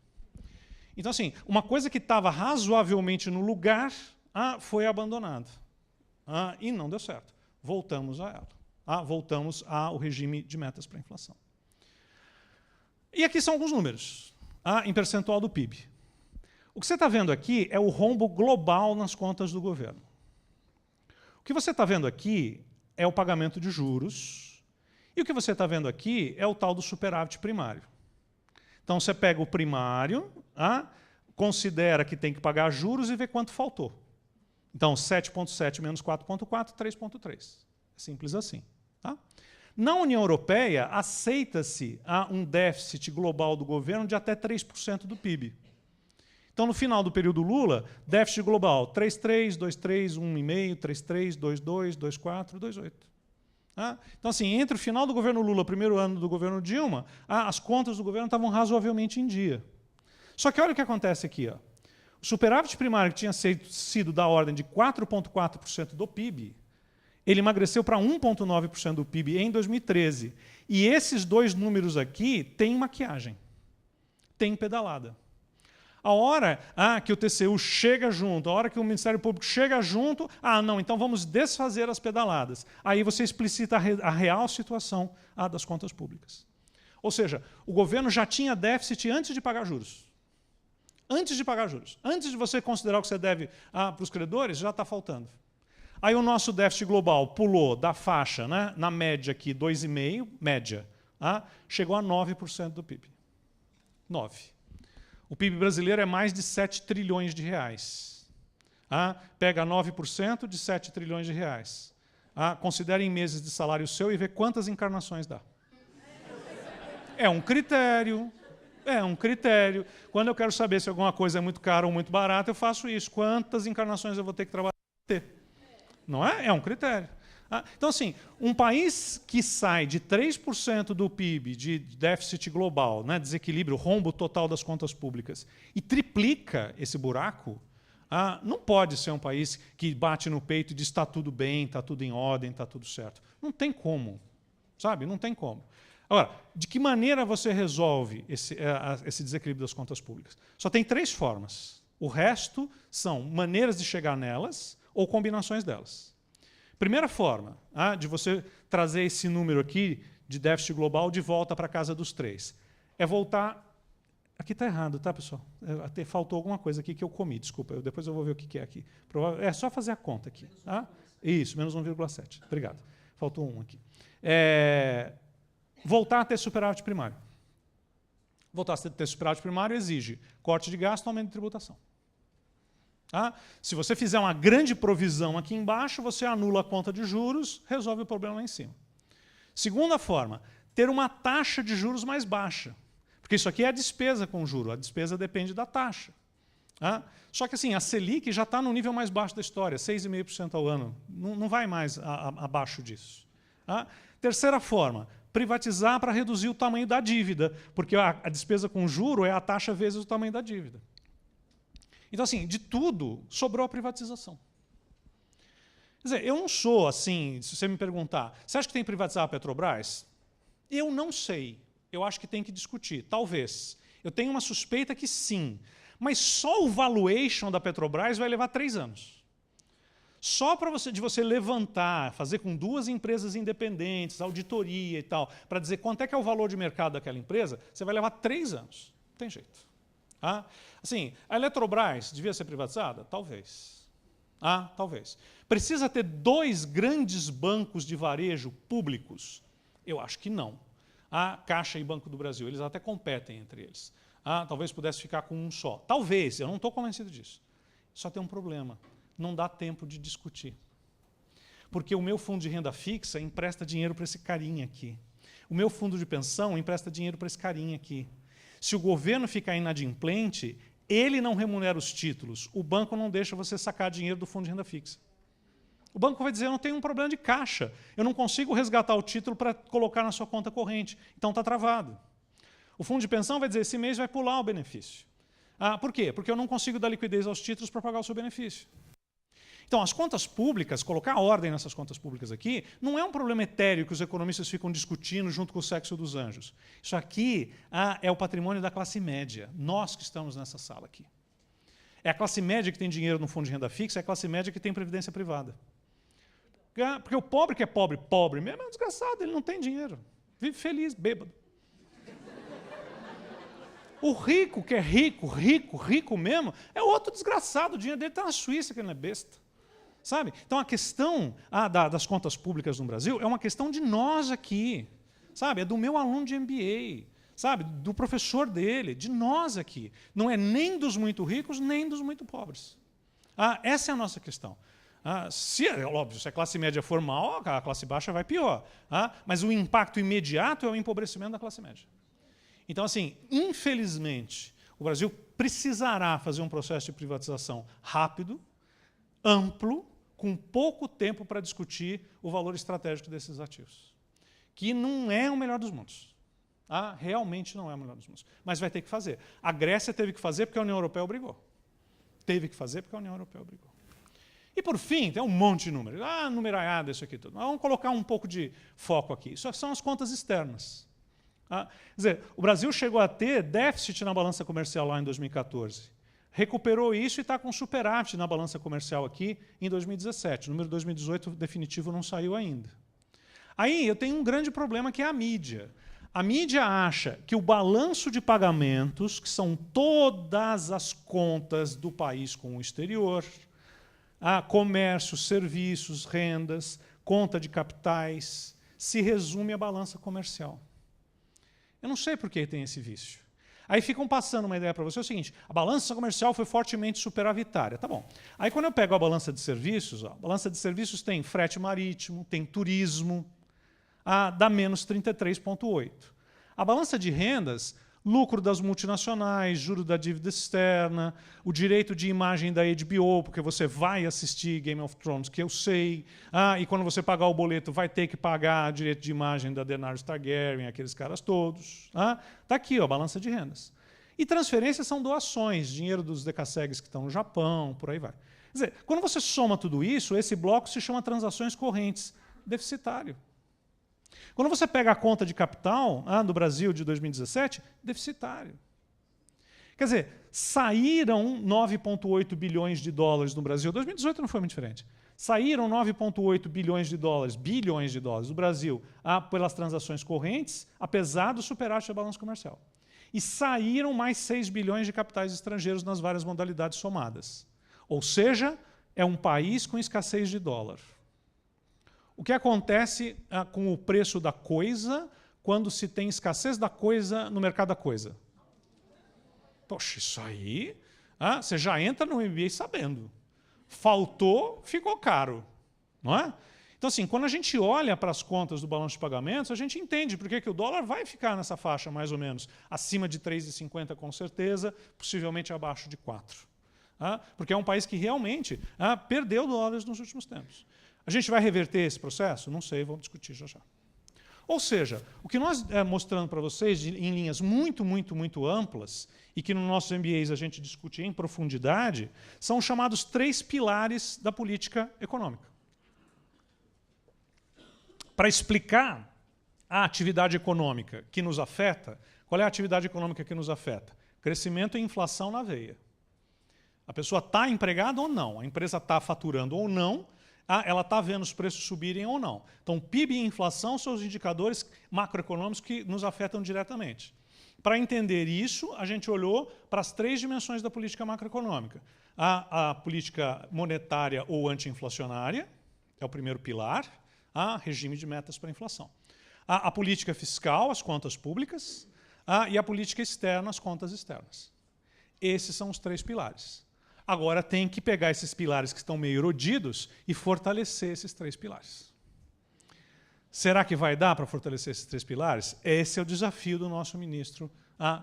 Então, assim, uma coisa que estava razoavelmente no lugar foi abandonada. E não deu certo. Voltamos a ela. Voltamos ao regime de metas para a inflação. E aqui são alguns números, em percentual do PIB. O que você está vendo aqui é o rombo global nas contas do governo. O que você está vendo aqui é o pagamento de juros, e o que você está vendo aqui é o tal do superávit primário. Então, você pega o primário, considera que tem que pagar juros e vê quanto faltou. Então, 7,7 menos 4,4, 3,3. É simples assim. Na União Europeia, aceita-se um déficit global do governo de até 3% do PIB. Então, no final do período Lula, déficit global 3,3, 2,3, 1,5, 3,3, 2,2, 2,4, 2,8. Então, assim, entre o final do governo Lula e o primeiro ano do governo Dilma, as contas do governo estavam razoavelmente em dia. Só que olha o que acontece aqui. O superávit primário, que tinha sido da ordem de 4,4% do PIB, ele emagreceu para 1,9% do PIB em 2013. E esses 2 números aqui têm maquiagem, têm pedalada. A hora que o TCU chega junto, a hora que o Ministério Público chega junto, não, então vamos desfazer as pedaladas. Aí você explicita a real situação das contas públicas. Ou seja, o governo já tinha déficit antes de pagar juros. Antes de pagar juros. Antes de você considerar o que você deve para os credores, já está faltando. Aí o nosso déficit global pulou da faixa, na média aqui, 2,5%, média, chegou a 9% do PIB. 9%. O PIB brasileiro é mais de 7 trilhões de reais. Pega 9% de 7 trilhões de reais. Considere em meses de salário seu e vê quantas encarnações dá. É um critério. É um critério. Quando eu quero saber se alguma coisa é muito cara ou muito barata, eu faço isso. Quantas encarnações eu vou ter que trabalhar para ter? Não é? É um critério. Então, assim, um país que sai de 3% do PIB de déficit global, desequilíbrio, rombo total das contas públicas, e triplica esse buraco, não pode ser um país que bate no peito e diz está tudo bem, está tudo em ordem, está tudo certo. Não tem como. Sabe? Não tem como. Agora, de que maneira você resolve esse desequilíbrio das contas públicas? Só tem 3 formas. O resto são maneiras de chegar nelas ou combinações delas. Primeira forma de você trazer esse número aqui de déficit global de volta para a casa dos 3 é voltar... Aqui está errado, tá, pessoal? Até faltou alguma coisa aqui que eu comi, desculpa. Depois eu vou ver o que é aqui. É só fazer a conta aqui. Isso, menos 1,7. Obrigado. Faltou 1 aqui. Voltar a ter superávit primário. Voltar a ter superávit primário exige corte de gasto e aumento de tributação. Se você fizer uma grande provisão aqui embaixo, você anula a conta de juros, resolve o problema lá em cima. Segunda forma, ter uma taxa de juros mais baixa. Porque isso aqui é a despesa com juro, a despesa depende da taxa. Só que assim, a Selic já está no nível mais baixo da história, 6,5% ao ano. Não vai mais abaixo disso. Terceira forma, privatizar para reduzir o tamanho da dívida, porque a despesa com juro é a taxa vezes o tamanho da dívida. Então, assim, de tudo, sobrou a privatização. Quer dizer, eu não sou assim, se você me perguntar, você acha que tem que privatizar a Petrobras? Eu não sei. Eu acho que tem que discutir, talvez. Eu tenho uma suspeita que sim. Mas só o valuation da Petrobras vai levar 3 anos. Só para você levantar, fazer com 2 empresas independentes, auditoria e tal, para dizer quanto é que é o valor de mercado daquela empresa, você vai levar 3 anos. Não tem jeito. Assim, a Eletrobras devia ser privatizada? Talvez. Talvez. Precisa ter 2 grandes bancos de varejo públicos? Eu acho que não. A Caixa e Banco do Brasil, eles até competem entre eles. Talvez pudesse ficar com um só. Talvez, eu não estou convencido disso. Só tem um problema. Não dá tempo de discutir. Porque o meu fundo de renda fixa empresta dinheiro para esse carinha aqui. O meu fundo de pensão empresta dinheiro para esse carinha aqui. Se o governo ficar inadimplente, ele não remunera os títulos. O banco não deixa você sacar dinheiro do fundo de renda fixa. O banco vai dizer, eu não tenho um problema de caixa. Eu não consigo resgatar o título para colocar na sua conta corrente. Então está travado. O fundo de pensão vai dizer, esse mês vai pular o benefício. Por quê? Porque eu não consigo dar liquidez aos títulos para pagar o seu benefício. Então, as contas públicas, colocar ordem nessas contas públicas aqui, não é um problema etéreo que os economistas ficam discutindo junto com o sexo dos anjos. Isso aqui é o patrimônio da classe média, nós que estamos nessa sala aqui. É a classe média que tem dinheiro no fundo de renda fixa, é a classe média que tem previdência privada. Porque o pobre que é pobre mesmo é um desgraçado, ele não tem dinheiro. Vive feliz, bêbado. O rico que é rico mesmo, é outro desgraçado, o dinheiro dele está na Suíça, que ele não é besta. Sabe? Então, a questão das contas públicas no Brasil é uma questão de nós aqui. Sabe? É do meu aluno de MBA, sabe? Do professor dele, de nós aqui. Não é nem dos muito ricos, nem dos muito pobres. Essa é a nossa questão. Óbvio, se a classe média for mal, a classe baixa vai pior. Mas o impacto imediato é o empobrecimento da classe média. Então, assim, infelizmente, o Brasil precisará fazer um processo de privatização rápido, amplo, com pouco tempo para discutir o valor estratégico desses ativos. Que não é o melhor dos mundos. Realmente não é o melhor dos mundos. Mas vai ter que fazer. A Grécia teve que fazer porque a União Europeia obrigou. Teve que fazer porque a União Europeia obrigou. E, por fim, tem um monte de números. Numeraiada, isso aqui tudo. Mas vamos colocar um pouco de foco aqui. Isso são as contas externas. Quer dizer, o Brasil chegou a ter déficit na balança comercial lá em 2014. Recuperou isso e está com superávit na balança comercial aqui em 2017. O número de 2018 definitivo não saiu ainda. Aí eu tenho um grande problema que é a mídia. A mídia acha que o balanço de pagamentos, que são todas as contas do país com o exterior, comércio, serviços, rendas, conta de capitais, se resume à balança comercial. Eu não sei por que tem esse vício. Aí ficam passando uma ideia para você, é o seguinte, a balança comercial foi fortemente superavitária. Tá bom. Aí quando eu pego a balança de serviços, a balança de serviços tem frete marítimo, tem turismo, dá menos 33,8. A balança de rendas, lucro das multinacionais, juro da dívida externa, o direito de imagem da HBO, porque você vai assistir Game of Thrones, que eu sei, e quando você pagar o boleto vai ter que pagar direito de imagem da Daenerys Targaryen, aqueles caras todos. Está aqui, a balança de rendas. E transferências são doações, dinheiro dos decassegues que estão no Japão, por aí vai. Quer dizer, quando você soma tudo isso, esse bloco se chama transações correntes, deficitário. Quando você pega a conta de capital do Brasil de 2017, deficitário. Quer dizer, saíram 9,8 bilhões de dólares no Brasil. 2018 não foi muito diferente. Saíram 9,8 bilhões de dólares do Brasil pelas transações correntes, apesar do superávit da balança comercial. E saíram mais 6 bilhões de capitais estrangeiros nas várias modalidades somadas. Ou seja, é um país com escassez de dólar. O que acontece com o preço da coisa quando se tem escassez da coisa no mercado da coisa? Poxa, isso aí, você já entra no MBA sabendo. Faltou, ficou caro. Não é? Então, assim, quando a gente olha para as contas do balanço de pagamentos, a gente entende por que o dólar vai ficar nessa faixa, mais ou menos, acima de 3,50 com certeza, possivelmente abaixo de 4. Porque é um país que realmente perdeu dólares nos últimos tempos. A gente vai reverter esse processo? Não sei, vamos discutir já já. Ou seja, o que nós mostrando para vocês em linhas muito amplas, e que no nossos MBAs a gente discute em profundidade, são os chamados 3 pilares da política econômica. Para explicar a atividade econômica que nos afeta, qual é a atividade econômica que nos afeta? Crescimento e inflação na veia. A pessoa está empregada ou não, a empresa está faturando ou não, ela está vendo os preços subirem ou não. Então, PIB e inflação são os indicadores macroeconômicos que nos afetam diretamente. Para entender isso, a gente olhou para as 3 dimensões da política macroeconômica. A política monetária ou anti-inflacionária, é o primeiro pilar, regime de metas para a inflação. A política fiscal, as contas públicas, e a política externa, as contas externas. Esses são os 3 pilares. Agora tem que pegar esses pilares que estão meio erodidos e fortalecer esses 3 pilares. Será que vai dar para fortalecer esses 3 pilares? Esse é o desafio do nosso ministro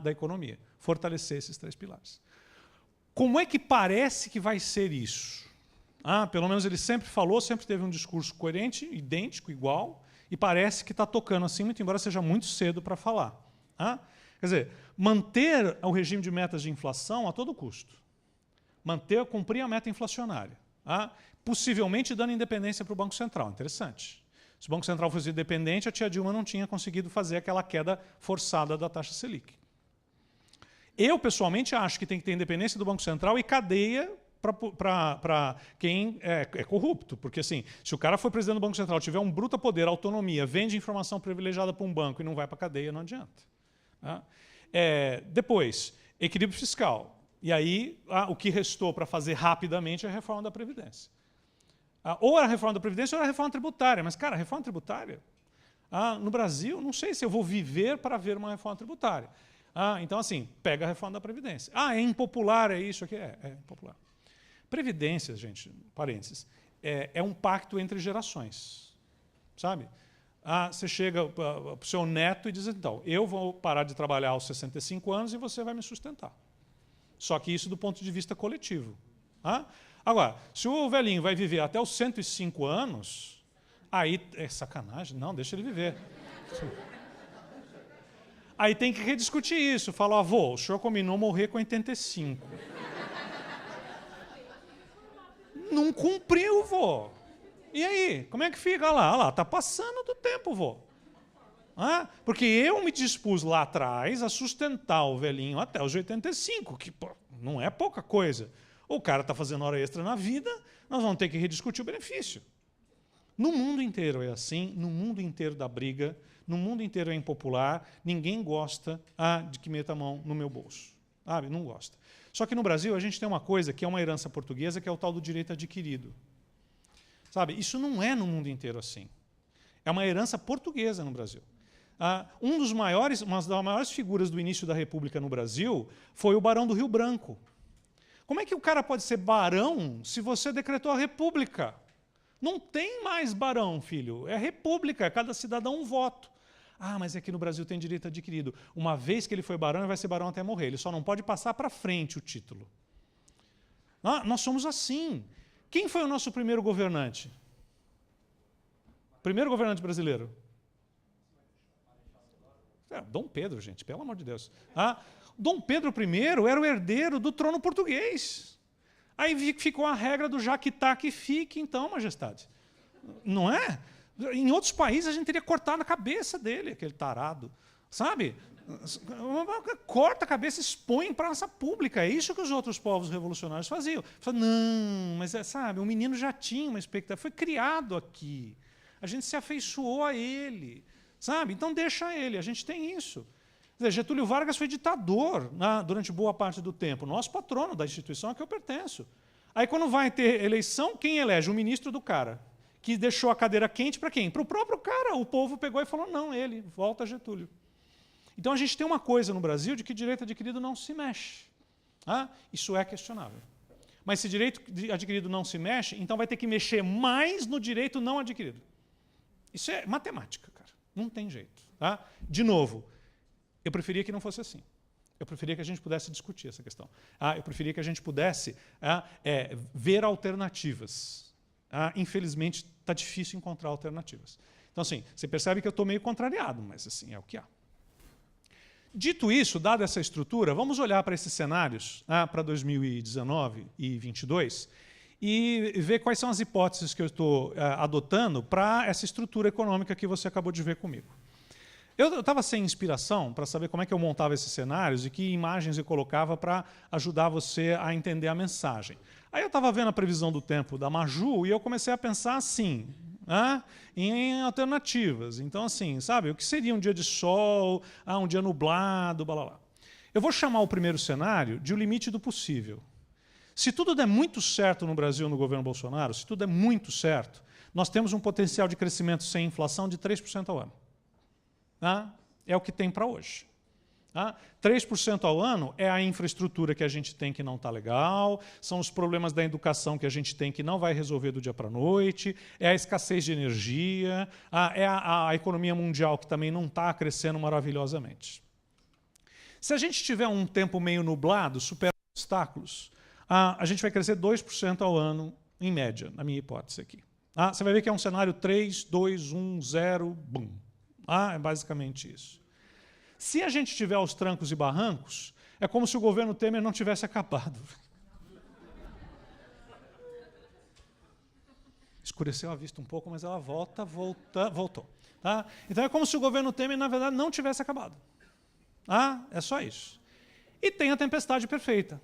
da Economia, fortalecer esses 3 pilares. Como é que parece que vai ser isso? Pelo menos ele sempre falou, sempre teve um discurso coerente, idêntico, igual, e parece que está tocando assim, muito embora seja muito cedo para falar. Quer dizer, manter o regime de metas de inflação a todo custo. Cumprir a meta inflacionária. Possivelmente dando independência para o Banco Central. Interessante. Se o Banco Central fosse independente, a tia Dilma não tinha conseguido fazer aquela queda forçada da taxa Selic. Eu, pessoalmente, acho que tem que ter independência do Banco Central e cadeia para quem é corrupto. Porque, assim, se o cara for presidente do Banco Central, tiver um bruto poder, autonomia, vende informação privilegiada para um banco e não vai para a cadeia, não adianta. Depois, equilíbrio fiscal. E aí, o que restou para fazer rapidamente é a reforma da Previdência. Ou era a reforma da Previdência ou era a reforma tributária. Mas, cara, a reforma tributária, no Brasil, não sei se eu vou viver para ver uma reforma tributária. Então, assim, pega a reforma da Previdência. É impopular, é isso aqui? É impopular. Previdência, gente, parênteses, é um pacto entre gerações. Sabe? Você chega para o seu neto e diz, então, eu vou parar de trabalhar aos 65 anos e você vai me sustentar. Só que isso do ponto de vista coletivo. Agora, se o velhinho vai viver até os 105 anos, aí é sacanagem. Não, deixa ele viver. Aí tem que rediscutir isso. Fala, avô, o senhor combinou morrer com 85. Não cumpriu, vô. E aí, como é que fica? Olha lá, está passando do tempo, vô. Porque eu me dispus lá atrás a sustentar o velhinho até os 85, que não é pouca coisa. O cara está fazendo hora extra na vida, nós vamos ter que rediscutir o benefício. No mundo inteiro é assim, no mundo inteiro dá briga, no mundo inteiro é impopular, ninguém gosta de que meta a mão no meu bolso. Não gosta. Só que no Brasil a gente tem uma coisa que é uma herança portuguesa, que é o tal do direito adquirido. Isso não é no mundo inteiro assim. É uma herança portuguesa no Brasil. Uma das maiores figuras do início da República no Brasil foi o Barão do Rio Branco. Como é que o cara pode ser barão se você decretou a República? Não tem mais barão, filho. É República, cada cidadão um voto. Mas aqui no Brasil tem direito adquirido. Uma vez que ele foi barão, ele vai ser barão até morrer. Ele só não pode passar para frente o título. Nós somos assim. Quem foi o nosso primeiro governante? Primeiro governante brasileiro? Dom Pedro, gente, pelo amor de Deus. Dom Pedro I era o herdeiro do trono português. Aí ficou a regra do já que tá, que fique, então, majestade. Não é? Em outros países a gente teria cortado a cabeça dele, aquele tarado. Sabe? Corta a cabeça e expõe em praça pública. É isso que os outros povos revolucionários faziam. Não, mas sabe, o menino já tinha uma expectativa, foi criado aqui. A gente se afeiçoou a ele. Sabe? Então deixa ele, a gente tem isso. Getúlio Vargas foi ditador durante boa parte do tempo, nosso patrono da instituição a que eu pertenço. Aí quando vai ter eleição, quem elege? O ministro do cara, que deixou a cadeira quente para quem? Para o próprio cara. O povo pegou e falou, não, ele, volta Getúlio. Então a gente tem uma coisa no Brasil de que direito adquirido não se mexe. Isso é questionável. Mas se direito adquirido não se mexe, então vai ter que mexer mais no direito não adquirido. Isso é matemática, cara. Não tem jeito. De novo, eu preferia que não fosse assim. Eu preferia que a gente pudesse discutir essa questão. Eu preferia que a gente pudesse ver alternativas. Infelizmente, está difícil encontrar alternativas. Então, assim, você percebe que eu estou meio contrariado, mas assim, é o que há. Dito isso, dada essa estrutura, vamos olhar para esses cenários para 2019 e 2022 e ver quais são as hipóteses que eu estou adotando para essa estrutura econômica que você acabou de ver comigo. Eu estava sem inspiração para saber como é que eu montava esses cenários e que imagens eu colocava para ajudar você a entender a mensagem. Aí eu estava vendo a previsão do tempo da Maju e eu comecei a pensar assim, em alternativas. Então, assim, sabe, o que seria um dia de sol, um dia nublado, blá, blá, blá. Eu vou chamar o primeiro cenário de o limite do possível. Se tudo der muito certo no Brasil, no governo Bolsonaro, se tudo der muito certo, nós temos um potencial de crescimento sem inflação de 3% ao ano. É o que tem para hoje. 3% ao ano é a infraestrutura que a gente tem que não está legal, são os problemas da educação que a gente tem que não vai resolver do dia para a noite, é a escassez de energia, é a economia mundial que também não está crescendo maravilhosamente. Se a gente tiver um tempo meio nublado, superando obstáculos, a gente vai crescer 2% ao ano, em média, na minha hipótese aqui. Você vai ver que é um cenário 3, 2, 1, 0, bum. É basicamente isso. Se a gente tiver aos trancos e barrancos, é como se o governo Temer não tivesse acabado. Escureceu a vista um pouco, mas ela voltou. Então é como se o governo Temer, na verdade, não tivesse acabado. É só isso. E tem a tempestade perfeita.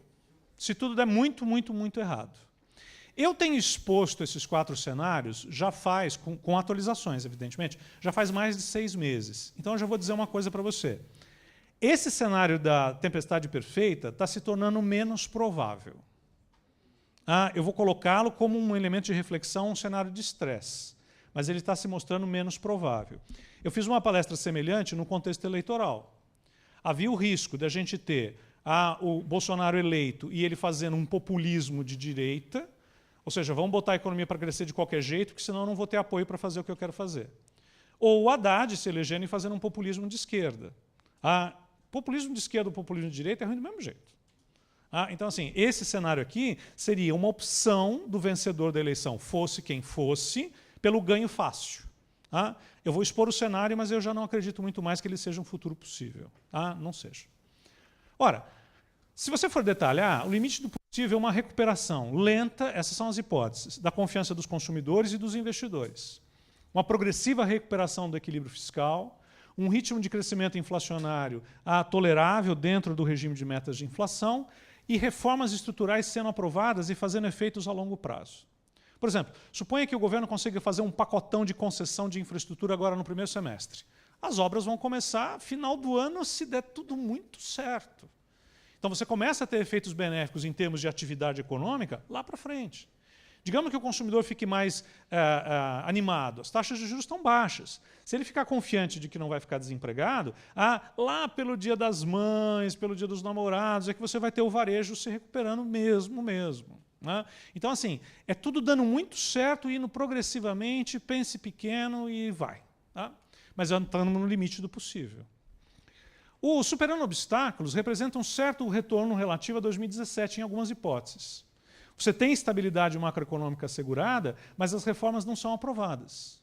Se tudo der muito, muito, muito errado. Eu tenho exposto esses 4 cenários, já faz, com atualizações, evidentemente, já faz mais de 6 meses. Então, eu já vou dizer uma coisa para você. Esse cenário da tempestade perfeita está se tornando menos provável. Eu vou colocá-lo como um elemento de reflexão, um cenário de estresse, mas ele está se mostrando menos provável. Eu fiz uma palestra semelhante no contexto eleitoral. Havia o risco de a gente ter o Bolsonaro eleito e ele fazendo um populismo de direita, ou seja, vamos botar a economia para crescer de qualquer jeito, porque senão eu não vou ter apoio para fazer o que eu quero fazer. Ou o Haddad se elegendo e fazendo um populismo de esquerda. Populismo de esquerda ou populismo de direita é ruim do mesmo jeito. Então, assim, esse cenário aqui seria uma opção do vencedor da eleição, fosse quem fosse, pelo ganho fácil. Eu vou expor o cenário, mas eu já não acredito muito mais que ele seja um futuro possível. Não seja. Ora, se você for detalhar, o limite do possível é uma recuperação lenta, essas são as hipóteses, da confiança dos consumidores e dos investidores. Uma progressiva recuperação do equilíbrio fiscal, um ritmo de crescimento inflacionário tolerável dentro do regime de metas de inflação e reformas estruturais sendo aprovadas e fazendo efeitos a longo prazo. Por exemplo, suponha que o governo consiga fazer um pacotão de concessão de infraestrutura agora no primeiro semestre. As obras vão começar final do ano se der tudo muito certo. Então, você começa a ter efeitos benéficos em termos de atividade econômica lá para frente. Digamos que o consumidor fique mais animado, as taxas de juros estão baixas. Se ele ficar confiante de que não vai ficar desempregado, lá pelo Dia das Mães, pelo Dia dos Namorados, é que você vai ter o varejo se recuperando mesmo. Então, assim, é tudo dando muito certo, indo progressivamente, pense pequeno e vai. Mas estamos no limite do possível. O superando obstáculos representa um certo retorno relativo a 2017 em algumas hipóteses. Você tem estabilidade macroeconômica assegurada, mas as reformas não são aprovadas.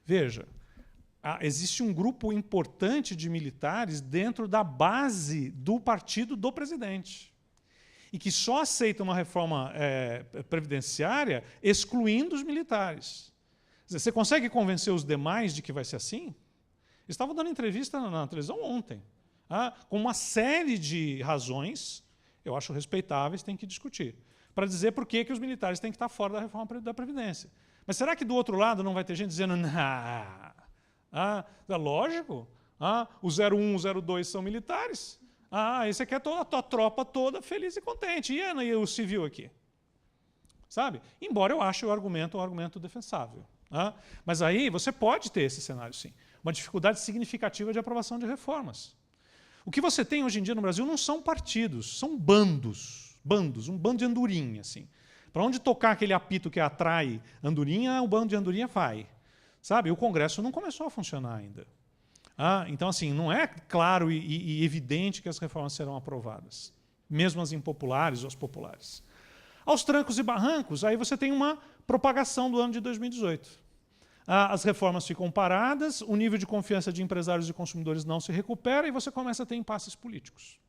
Veja, existe um grupo importante de militares dentro da base do partido do presidente e que só aceita uma reforma previdenciária excluindo os militares. Quer dizer, você consegue convencer os demais de que vai ser assim? Estavam dando entrevista na televisão ontem, com uma série de razões, eu acho respeitáveis, tem que discutir, para dizer por que os militares têm que estar fora da reforma da Previdência. Mas será que do outro lado não vai ter gente dizendo, é lógico, o 01, o 02 são militares, esse aqui é toda a tua tropa toda feliz e contente, e o civil aqui? Sabe? Embora eu ache o argumento defensável. Mas aí você pode ter esse cenário, sim. Uma dificuldade significativa de aprovação de reformas. O que você tem hoje em dia no Brasil não são partidos, são bandos, um bando de andorinha. Assim. Para onde tocar aquele apito que atrai andorinha, o bando de andorinha vai. Sabe? O Congresso não começou a funcionar ainda. Então, assim, não é claro e evidente que as reformas serão aprovadas, mesmo as impopulares ou as populares. Aos trancos e barrancos, aí você tem uma propagação do ano de 2018. As reformas ficam paradas, o nível de confiança de empresários e consumidores não se recupera e você começa a ter impasses políticos.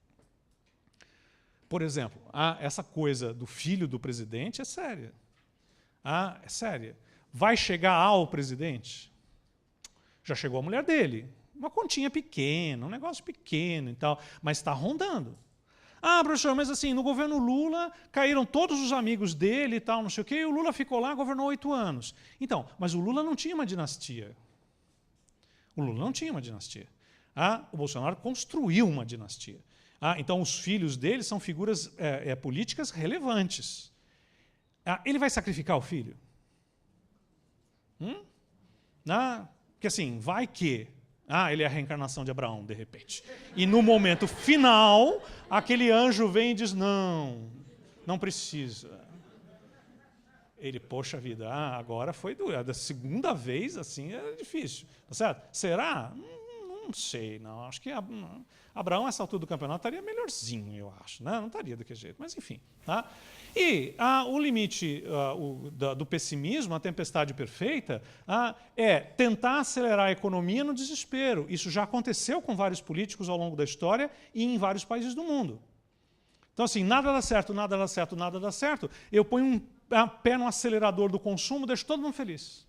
Por exemplo, essa coisa do filho do presidente é séria. É séria. Vai chegar ao presidente? Já chegou a mulher dele. Uma continha pequena, um negócio pequeno e tal, mas está rondando. Professor, mas assim, no governo Lula caíram todos os amigos dele e tal, não sei o quê, e o Lula ficou lá, governou 8 anos. Então, mas o Lula não tinha uma dinastia. O Lula não tinha uma dinastia. O Bolsonaro construiu uma dinastia. Então, os filhos dele são figuras políticas relevantes. Ele vai sacrificar o filho? Porque assim, vai que... ele é a reencarnação de Abraão, de repente. E no momento final, aquele anjo vem e diz, não, não precisa. Ele, poxa vida, agora foi duro. Da segunda vez, assim, é difícil. Tá certo? Será? Não sei, não. Acho que Abraão, nessa altura do campeonato, estaria melhorzinho, eu acho. Né? Não estaria daquele jeito, mas enfim. Tá? E o limite do pessimismo, a tempestade perfeita, é tentar acelerar a economia no desespero. Isso já aconteceu com vários políticos ao longo da história e em vários países do mundo. Então, assim, nada dá certo, nada dá certo, nada dá certo. Eu ponho um pé no acelerador do consumo, deixo todo mundo feliz.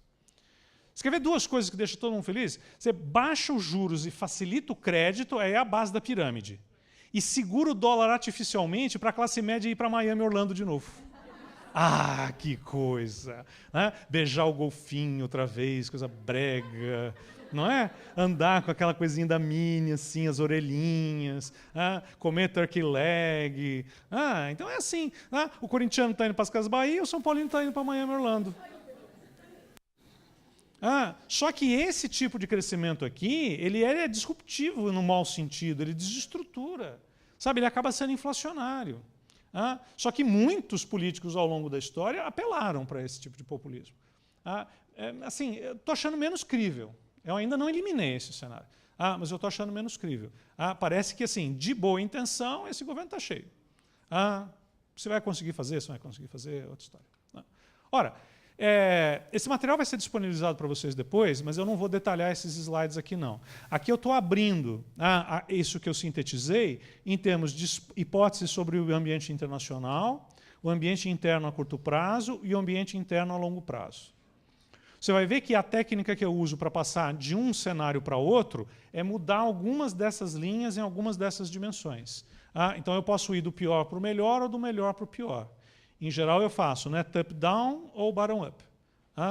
Você quer ver duas coisas que deixam todo mundo feliz? Você baixa os juros e facilita o crédito, é a base da pirâmide. E segura o dólar artificialmente para a classe média ir para Miami, Orlando de novo. Que coisa! Né? Beijar o golfinho outra vez, coisa brega. Não é? Andar com aquela coisinha da Minnie, assim, as orelhinhas, comer turkey leg. Então é assim. O corintiano está indo para as Casas Bahia, o São Paulino está indo para Miami, Orlando. Só que esse tipo de crescimento aqui, ele é disruptivo no mau sentido, ele desestrutura. Sabe, ele acaba sendo inflacionário. Só que muitos políticos ao longo da história apelaram para esse tipo de populismo. Assim, eu estou achando menos crível. Eu ainda não eliminei esse cenário. Mas eu estou achando menos crível. Parece que, assim, de boa intenção, esse governo está cheio. Você vai conseguir fazer, você vai conseguir fazer, é outra história. Ora, esse material vai ser disponibilizado para vocês depois, mas eu não vou detalhar esses slides aqui, não. Aqui eu estou abrindo isso que eu sintetizei em termos de hipóteses sobre o ambiente internacional, o ambiente interno a curto prazo e o ambiente interno a longo prazo. Você vai ver que a técnica que eu uso para passar de um cenário para outro é mudar algumas dessas linhas em algumas dessas dimensões. Então eu posso ir do pior para o melhor ou do melhor para o pior. Em geral, eu faço top-down ou bottom-up.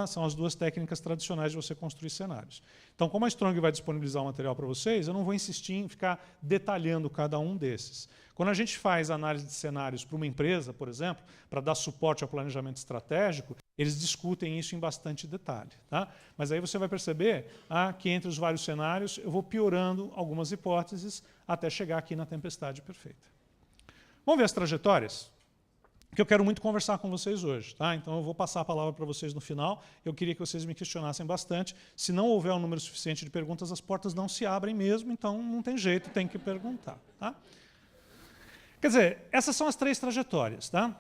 São as duas técnicas tradicionais de você construir cenários. Então, como a Strong vai disponibilizar o material para vocês, eu não vou insistir em ficar detalhando cada um desses. Quando a gente faz análise de cenários para uma empresa, por exemplo, para dar suporte ao planejamento estratégico, eles discutem isso em bastante detalhe. Tá? Mas aí você vai perceber que entre os vários cenários eu vou piorando algumas hipóteses até chegar aqui na tempestade perfeita. Vamos ver as trajetórias? Que eu quero muito conversar com vocês hoje. Tá? Então eu vou passar a palavra para vocês no final. Eu queria que vocês me questionassem bastante. Se não houver um número suficiente de perguntas, as portas não se abrem mesmo, então não tem jeito, tem que perguntar. Tá? Quer dizer, essas são as três trajetórias. Tá?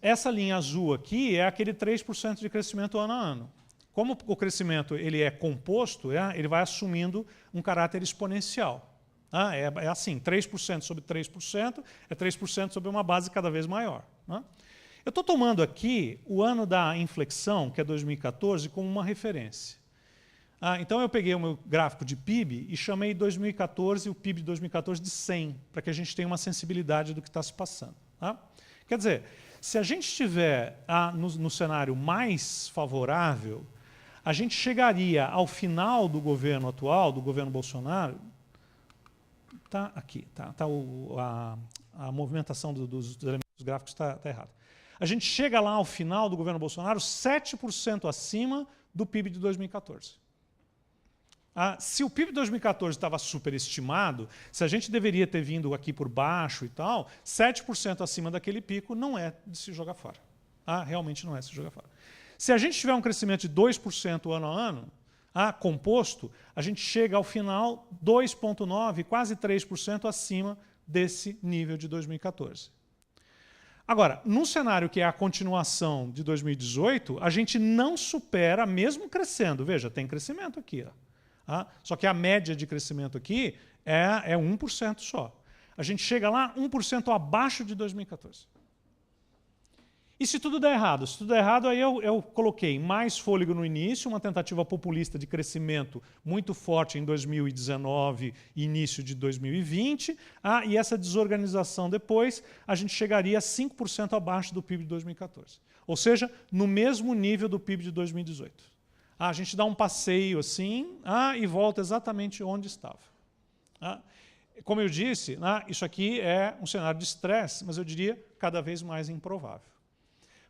Essa linha azul aqui é aquele 3% de crescimento ano a ano. Como o crescimento ele é composto, ele vai assumindo um caráter exponencial. É assim, 3% sobre 3% é 3% sobre uma base cada vez maior. Eu estou tomando aqui o ano da inflexão, que é 2014, como uma referência. Então eu peguei o meu gráfico de PIB e chamei 2014, o PIB de 2014 de 100, para que a gente tenha uma sensibilidade do que está se passando. Quer dizer, se a gente estiver no cenário mais favorável, a gente chegaria ao final do governo atual, do governo Bolsonaro. Está aqui, a movimentação dos elementos gráficos está errada. A gente chega lá ao final do governo Bolsonaro 7% acima do PIB de 2014. Se o PIB de 2014 estava superestimado, se a gente deveria ter vindo aqui por baixo e tal, 7% acima daquele pico não é de se jogar fora. Realmente não é de se jogar fora. Se a gente tiver um crescimento de 2% ano a ano, composto, a gente chega ao final 2,9%, quase 3% acima desse nível de 2014. Agora, num cenário que é a continuação de 2018, a gente não supera, mesmo crescendo. Veja, tem crescimento aqui. Ó. Só que a média de crescimento aqui é 1% só. A gente chega lá 1% abaixo de 2014. E se tudo der errado? Se tudo der errado, aí eu coloquei mais fôlego no início, uma tentativa populista de crescimento muito forte em 2019 e início de 2020, e essa desorganização depois, a gente chegaria a 5% abaixo do PIB de 2014. Ou seja, no mesmo nível do PIB de 2018. A gente dá um passeio assim e volta exatamente onde estava. Como eu disse, isso aqui é um cenário de estresse, mas eu diria cada vez mais improvável.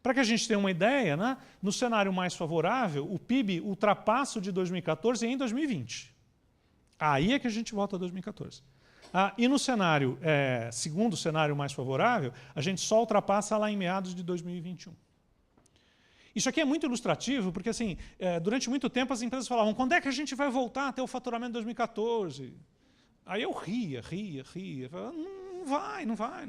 Para que a gente tenha uma ideia, no cenário mais favorável, o PIB ultrapassa o de 2014 em 2020. Aí é que a gente volta a 2014. E no cenário, segundo cenário mais favorável, a gente só ultrapassa lá em meados de 2021. Isso aqui é muito ilustrativo, porque assim, durante muito tempo as empresas falavam, quando é que a gente vai voltar a ter o faturamento de 2014? Aí eu ria. Falava, não vai.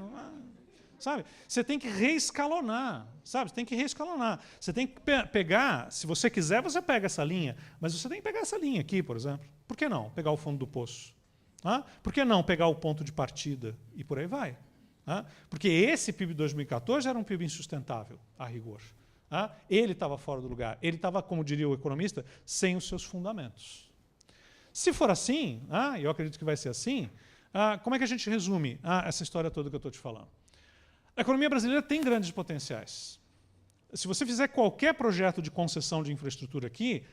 Sabe? Você tem que reescalonar, sabe? Você tem que reescalonar. Você tem que pegar, se você quiser, você pega essa linha, mas você tem que pegar essa linha aqui, por exemplo. Por que não pegar o fundo do poço? Por que não pegar o ponto de partida? E por aí vai. Porque esse PIB de 2014 era um PIB insustentável, a rigor. Ele estava fora do lugar. Ele estava, como diria o economista, sem os seus fundamentos. Se for assim, e eu acredito que vai ser assim, como é que a gente resume essa história toda que eu estou te falando? A economia brasileira tem grandes potenciais. Se você fizer qualquer projeto de concessão de infraestrutura aqui,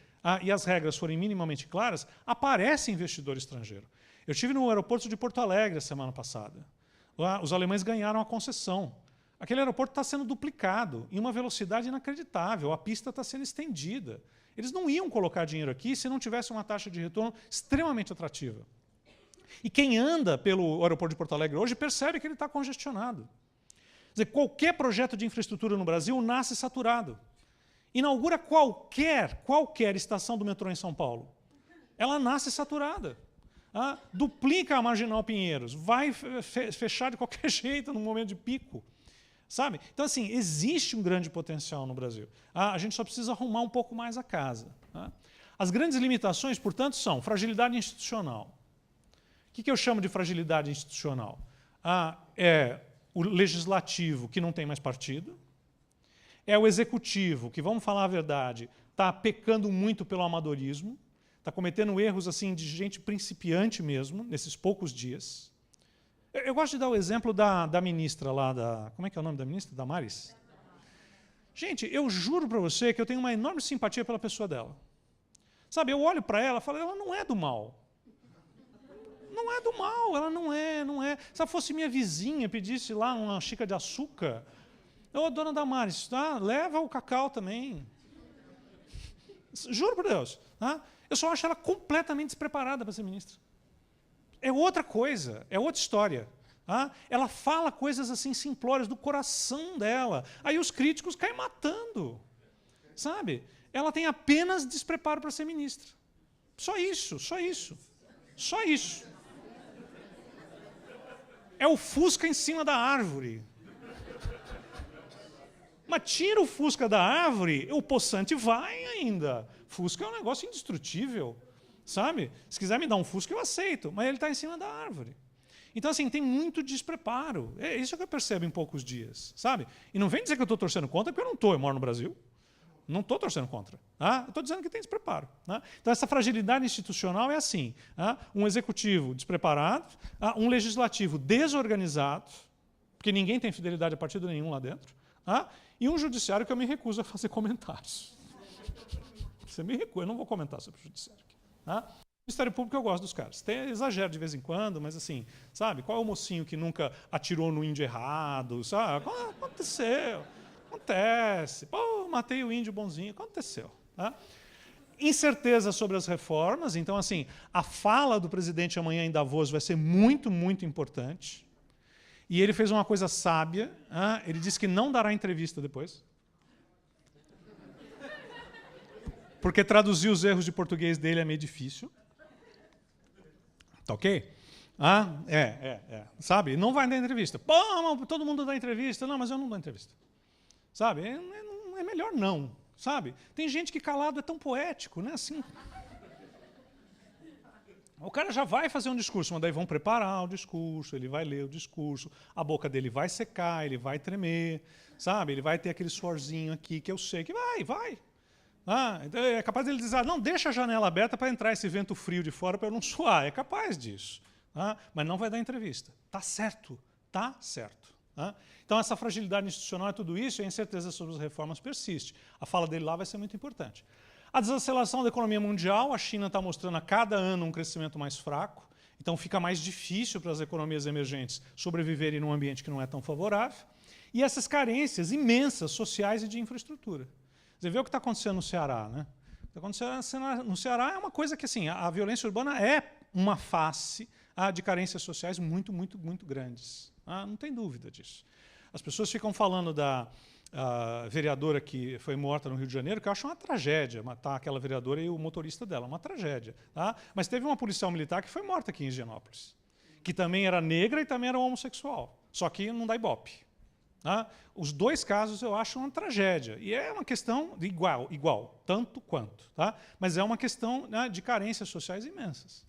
e as regras forem minimamente claras, aparece investidor estrangeiro. Eu estive no aeroporto de Porto Alegre a semana passada. Lá, os alemães ganharam a concessão. Aquele aeroporto está sendo duplicado em uma velocidade inacreditável, a pista está sendo estendida. Eles não iam colocar dinheiro aqui se não tivesse uma taxa de retorno extremamente atrativa. E quem anda pelo aeroporto de Porto Alegre hoje percebe que ele está congestionado. Quer dizer, qualquer projeto de infraestrutura no Brasil nasce saturado. Inaugura qualquer estação do metrô em São Paulo. Ela nasce saturada. Duplica a Marginal Pinheiros. Vai fechar de qualquer jeito no momento de pico. Sabe? Então, assim, existe um grande potencial no Brasil. A gente só precisa arrumar um pouco mais a casa. As grandes limitações, portanto, são fragilidade institucional. O que eu chamo de fragilidade institucional? É o legislativo, que não tem mais partido, é o executivo, que, vamos falar a verdade, está pecando muito pelo amadorismo, está cometendo erros assim, de gente principiante mesmo, nesses poucos dias. Eu gosto de dar o exemplo da ministra lá, como é que é o nome da ministra? Damares? Gente, eu juro para você que eu tenho uma enorme simpatia pela pessoa dela. Sabe, eu olho para ela e falo, ela não é do mal. Não é do mal, ela não é. Se ela fosse minha vizinha, pedisse lá uma xícara de açúcar, dona Damares, leva o cacau também. Juro por Deus. Eu só acho ela completamente despreparada para ser ministra. É outra coisa, é outra história. Ela fala coisas assim simplórias do coração dela. Aí os críticos caem matando. Sabe? Ela tem apenas despreparo para ser ministra. Só isso. É o Fusca em cima da árvore. Mas tira o Fusca da árvore, o poçante vai ainda. Fusca é um negócio indestrutível. Sabe? Se quiser me dar um Fusca, eu aceito. Mas ele está em cima da árvore. Então, assim, tem muito despreparo. É isso que eu percebo em poucos dias. Sabe? E não vem dizer que eu estou torcendo contra, porque eu não estou. Eu moro no Brasil. Não estou torcendo contra. Eu estou dizendo que tem despreparo. Então, essa fragilidade institucional é assim. Um executivo despreparado, um legislativo desorganizado, porque ninguém tem fidelidade a partido nenhum lá dentro, e um judiciário que eu me recuso a fazer comentários. Você me recusa, eu não vou comentar sobre o judiciário aqui. O Ministério Público eu gosto dos caras. Tem exagero de vez em quando, mas assim, sabe? Qual é o mocinho que nunca atirou no índio errado? Sabe? Aconteceu. Acontece. Pô, matei o índio bonzinho. Aconteceu. Incerteza sobre as reformas. Então, assim, a fala do presidente amanhã em Davos vai ser muito, muito importante. E ele fez uma coisa sábia. Ele disse que não dará entrevista depois. Porque traduzir os erros de português dele é meio difícil. Tá ok? Sabe? Não vai dar entrevista. Pô, todo mundo dá entrevista. Não, mas eu não dou entrevista. Sabe? É melhor não. Sabe? Tem gente que calado é tão poético, né? Assim. O cara já vai fazer um discurso, mas daí vão preparar o discurso, ele vai ler o discurso, a boca dele vai secar, ele vai tremer, sabe? Ele vai ter aquele suorzinho aqui que eu sei que vai. Então é capaz dele dizer, não, deixa a janela aberta para entrar esse vento frio de fora para eu não suar. É capaz disso. Mas não vai dar entrevista. Tá certo. Então essa fragilidade institucional é tudo isso e a incerteza sobre as reformas persiste. A fala dele lá vai ser muito importante. A desaceleração da economia mundial, a China está mostrando a cada ano um crescimento mais fraco, então fica mais difícil para as economias emergentes sobreviverem num ambiente que não é tão favorável. E essas carências imensas sociais e de infraestrutura. Você vê o que está acontecendo no Ceará, né? O que está acontecendo no Ceará é uma coisa que, assim, a violência urbana é uma face de carências sociais muito, muito, muito grandes. Não tem dúvida disso. As pessoas ficam falando da vereadora que foi morta no Rio de Janeiro, que eu acho uma tragédia matar aquela vereadora e o motorista dela, uma tragédia. Mas teve uma policial militar que foi morta aqui em Higienópolis, que também era negra e também era homossexual, só que não dá ibope. Os dois casos eu acho uma tragédia. E é uma questão de igual, tanto quanto. Mas é uma questão de carências sociais imensas.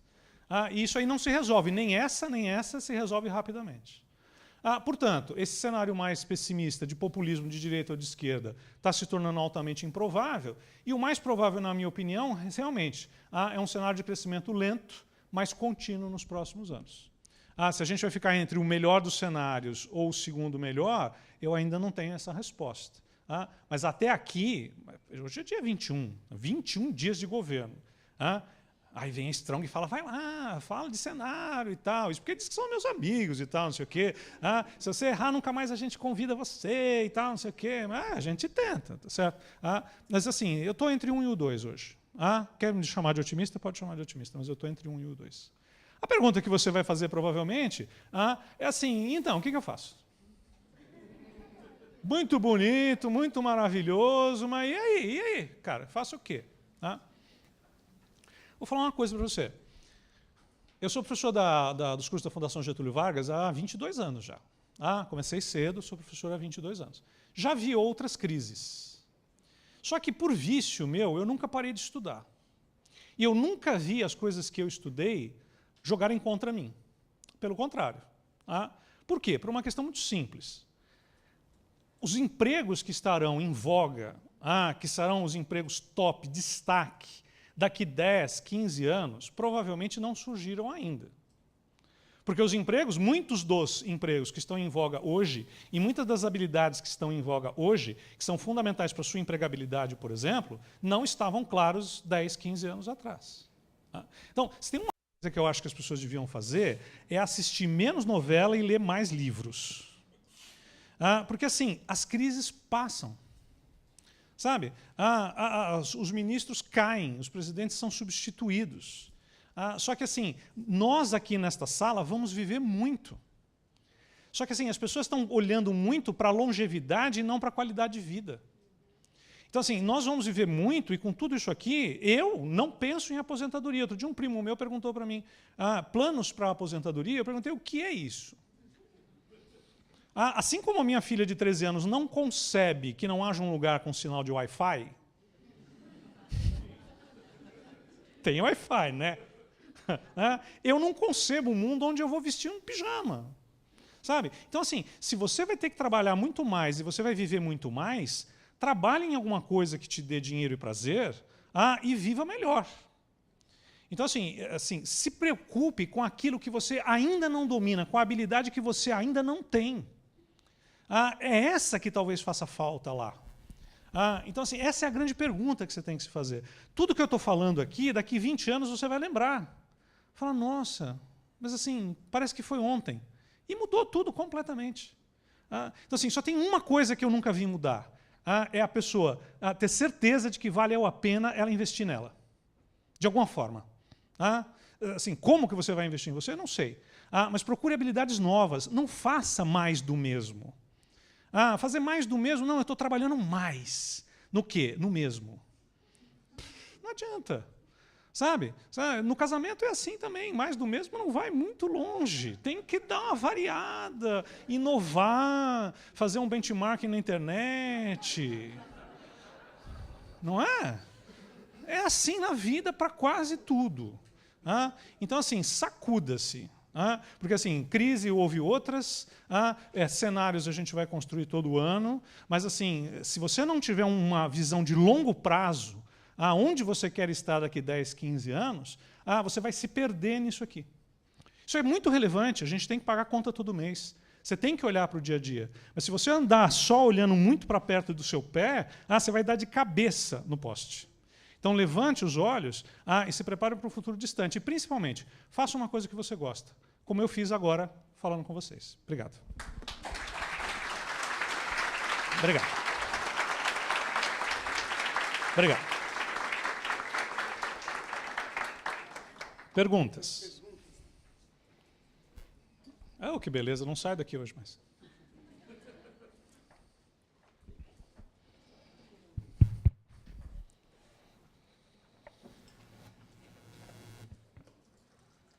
E isso aí não se resolve, nem essa se resolve rapidamente. Portanto, esse cenário mais pessimista de populismo de direita ou de esquerda está se tornando altamente improvável, e o mais provável, na minha opinião, realmente, é um cenário de crescimento lento, mas contínuo nos próximos anos. Se a gente vai ficar entre o melhor dos cenários ou o segundo melhor, eu ainda não tenho essa resposta. Mas até aqui, hoje é dia 21 dias de governo. Aí vem a Strong e fala, vai lá, fala de cenário e tal. Isso porque diz que são meus amigos e tal, não sei o quê. Se você errar, nunca mais a gente convida você e tal, não sei o quê. A gente tenta, tá certo? Mas assim, eu estou entre 1 e o 2 hoje. Quer me chamar de otimista? Pode chamar de otimista, mas eu estou entre 1 e o 2. A pergunta que você vai fazer, provavelmente, é assim, então, o que eu faço? Muito bonito, muito maravilhoso, mas e aí? Cara, faço o quê? Vou falar uma coisa para você. Eu sou professor dos cursos da Fundação Getúlio Vargas há 22 anos já. Comecei cedo, sou professor há 22 anos. Já vi outras crises. Só que, por vício meu, eu nunca parei de estudar. E eu nunca vi as coisas que eu estudei jogarem contra mim. Pelo contrário. Por quê? Por uma questão muito simples. Os empregos que estarão em voga, que serão os empregos top, destaque, daqui 10, 15 anos, provavelmente não surgiram ainda. Porque os empregos, muitos dos empregos que estão em voga hoje, e muitas das habilidades que estão em voga hoje, que são fundamentais para a sua empregabilidade, por exemplo, não estavam claros 10, 15 anos atrás. Então, se tem uma coisa que eu acho que as pessoas deviam fazer, é assistir menos novela e ler mais livros. Porque, assim, as crises passam. Sabe? Os ministros caem, os presidentes são substituídos. Só que, assim, nós aqui nesta sala vamos viver muito. Só que, assim, as pessoas estão olhando muito para a longevidade e não para a qualidade de vida. Então, assim, nós vamos viver muito e com tudo isso aqui, eu não penso em aposentadoria. Outro dia um primo meu perguntou para mim, planos para a aposentadoria? Eu perguntei, o que é isso? Assim como a minha filha de 13 anos não concebe que não haja um lugar com sinal de Wi-Fi, tem Wi-Fi, né? Eu não concebo um mundo onde eu vou vestir um pijama. Sabe? Então, assim, se você vai ter que trabalhar muito mais e você vai viver muito mais, trabalhe em alguma coisa que te dê dinheiro e prazer e viva melhor. Então, assim, se preocupe com aquilo que você ainda não domina, com a habilidade que você ainda não tem. É essa que talvez faça falta lá. Então, assim, essa é a grande pergunta que você tem que se fazer. Tudo que eu estou falando aqui, daqui 20 anos você vai lembrar. Fala, nossa, mas assim, parece que foi ontem. E mudou tudo completamente. Então, assim, só tem uma coisa que eu nunca vi mudar. É a pessoa ter certeza de que valeu a pena ela investir nela. De alguma forma. Assim, como que você vai investir em você? Eu não sei. Mas procure habilidades novas. Não faça mais do mesmo. Fazer mais do mesmo? Não, eu estou trabalhando mais. No quê? No mesmo. Não adianta. Sabe? No casamento é assim também, mais do mesmo não vai muito longe. Tem que dar uma variada, inovar, fazer um benchmarking na internet. Não é? É assim na vida para quase tudo. Então, assim, sacuda-se. Porque, assim, crise houve outras, cenários a gente vai construir todo ano, mas, assim, se você não tiver uma visão de longo prazo, aonde você quer estar daqui 10, 15 anos, você vai se perder nisso aqui. Isso é muito relevante, a gente tem que pagar conta todo mês. Você tem que olhar para o dia a dia. Mas se você andar só olhando muito para perto do seu pé, você vai dar de cabeça no poste. Então, levante os olhos e se prepare para o futuro distante. E, principalmente, faça uma coisa que você gosta, como eu fiz agora, falando com vocês. Obrigado. Obrigado. Obrigado. Perguntas? Que beleza, não sai daqui hoje mais.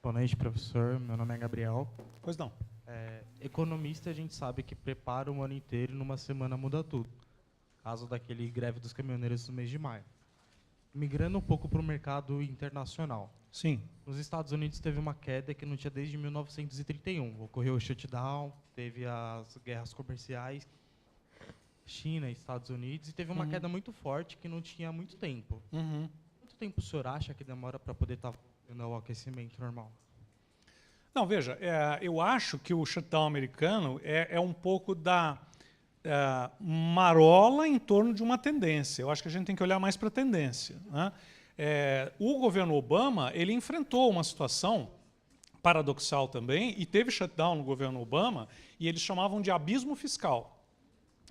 Boa noite, professor. Meu nome é Gabriel. Pois não. Economista, a gente sabe que prepara um ano inteiro e numa semana muda tudo. Caso daquele greve dos caminhoneiros no mês de maio. Migrando um pouco para o mercado internacional. Sim. Nos Estados Unidos teve uma queda que não tinha desde 1931. Ocorreu o shutdown, teve as guerras comerciais, China e Estados Unidos, e teve uma queda muito forte que não tinha há muito tempo. Quanto tempo o senhor acha que demora para poder estar voltando ao aquecimento normal? Não, veja, eu acho que o shutdown americano é um pouco da marola em torno de uma tendência. Eu acho que a gente tem que olhar mais para a tendência. O governo Obama ele enfrentou uma situação paradoxal também, e teve shutdown no governo Obama, e eles chamavam de abismo fiscal.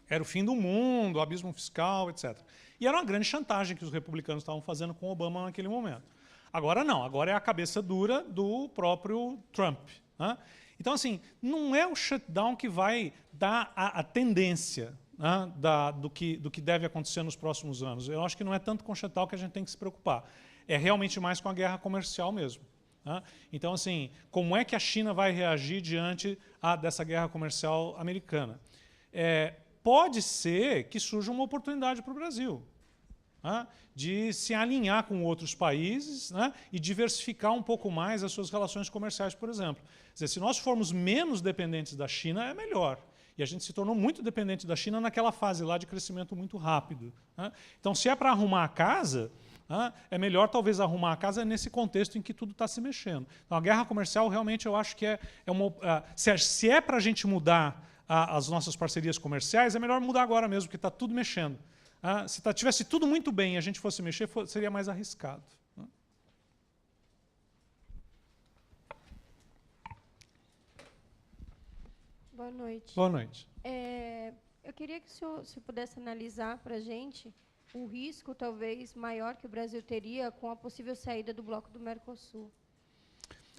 Era o fim do mundo, abismo fiscal, etc. E era uma grande chantagem que os republicanos estavam fazendo com Obama naquele momento. Agora não, agora é a cabeça dura do próprio Trump. Então, assim, não é o shutdown que vai dar a tendência do que deve acontecer nos próximos anos. Eu acho que não é tanto com o shutdown que a gente tem que se preocupar. É realmente mais com a guerra comercial mesmo. Então, assim, como é que a China vai reagir diante dessa guerra comercial americana? Pode ser que surja uma oportunidade para o Brasil, de se alinhar com outros países, e diversificar um pouco mais as suas relações comerciais, por exemplo. Quer dizer, se nós formos menos dependentes da China, é melhor. E a gente se tornou muito dependente da China naquela fase lá de crescimento muito rápido. Então, se é para arrumar a casa, é melhor talvez arrumar a casa nesse contexto em que tudo está se mexendo. Então, a guerra comercial realmente eu acho que se é para a gente mudar as nossas parcerias comerciais, é melhor mudar agora mesmo, porque está tudo mexendo. Se tivesse tudo muito bem e a gente fosse mexer, seria mais arriscado. Boa noite. Boa noite. Eu queria que o senhor se pudesse analisar para a gente o risco, talvez, maior que o Brasil teria com a possível saída do bloco do Mercosul.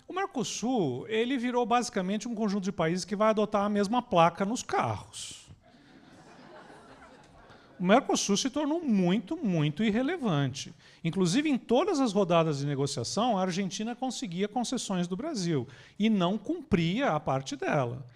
O Mercosul ele virou basicamente um conjunto de países que vai adotar a mesma placa nos carros. O Mercosul se tornou muito, muito irrelevante. Inclusive, em todas as rodadas de negociação, a Argentina conseguia concessões do Brasil e não cumpria a parte dela.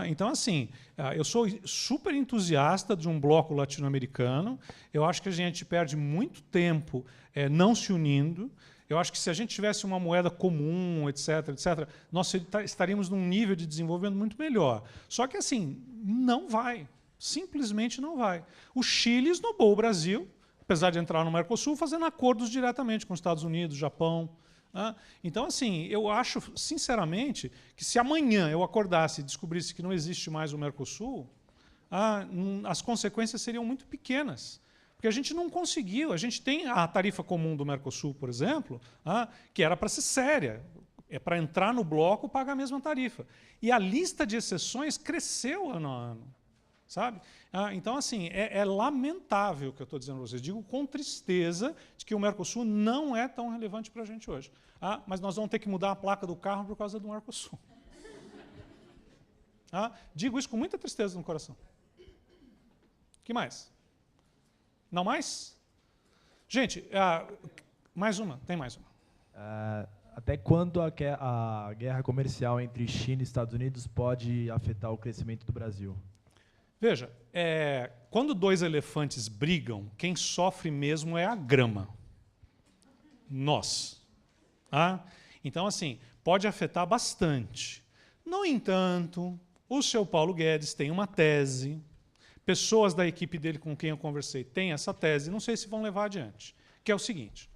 Então, assim, eu sou super entusiasta de um bloco latino-americano. Eu acho que a gente perde muito tempo não se unindo. Eu acho que se a gente tivesse uma moeda comum, etc., nós estaríamos num nível de desenvolvimento muito melhor. Só que, assim, não vai. Simplesmente não vai. O Chile esnobou o Brasil, apesar de entrar no Mercosul, fazendo acordos diretamente com os Estados Unidos, Japão. Então, assim, eu acho, sinceramente, que se amanhã eu acordasse e descobrisse que não existe mais o Mercosul, as consequências seriam muito pequenas. Porque a gente não conseguiu. A gente tem a tarifa comum do Mercosul, por exemplo, que era para ser séria. É para entrar no bloco, pagar a mesma tarifa. E a lista de exceções cresceu ano a ano. Sabe? Então, assim, é lamentável o que eu estou dizendo para vocês. Digo com tristeza de que o Mercosul não é tão relevante para a gente hoje. Mas nós vamos ter que mudar a placa do carro por causa do Mercosul. Digo isso com muita tristeza no coração. O que mais? Não mais? Gente, mais uma. Tem mais uma. Até quando a guerra comercial entre China e Estados Unidos pode afetar o crescimento do Brasil? Veja, quando dois elefantes brigam, quem sofre mesmo é a grama. Nós. Então, assim, pode afetar bastante. No entanto, o seu Paulo Guedes tem uma tese, pessoas da equipe dele com quem eu conversei têm essa tese, não sei se vão levar adiante, que é o seguinte.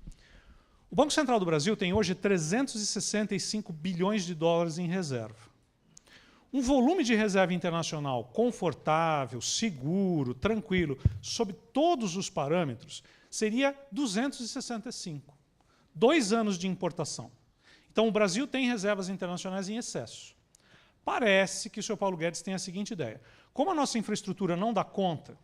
O Banco Central do Brasil tem hoje 365 bilhões de dólares em reserva. Um volume de reserva internacional confortável, seguro, tranquilo, sob todos os parâmetros, seria 265. 2 anos de importação. Então, o Brasil tem reservas internacionais em excesso. Parece que o senhor Paulo Guedes tem a seguinte ideia. Como a nossa infraestrutura não dá conta,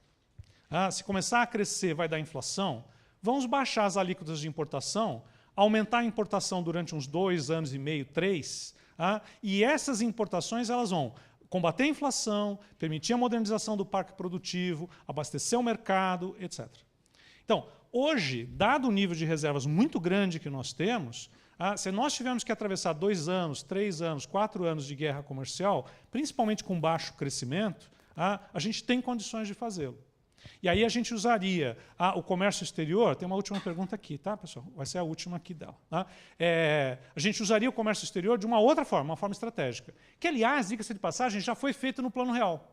se começar a crescer vai dar inflação, vamos baixar as alíquotas de importação, aumentar a importação durante uns 2 anos e meio, 3, e essas importações elas vão combater a inflação, permitir a modernização do parque produtivo, abastecer o mercado, etc. Então, hoje, dado o nível de reservas muito grande que nós temos, se nós tivermos que atravessar 2 anos, 3 anos, 4 anos de guerra comercial, principalmente com baixo crescimento, a gente tem condições de fazê-lo. E aí a gente usaria o comércio exterior. Tem uma última pergunta aqui, tá, pessoal? Vai ser a última aqui dela. A gente usaria o comércio exterior de uma outra forma, uma forma estratégica. Que, aliás, diga-se de passagem, já foi feito no Plano Real.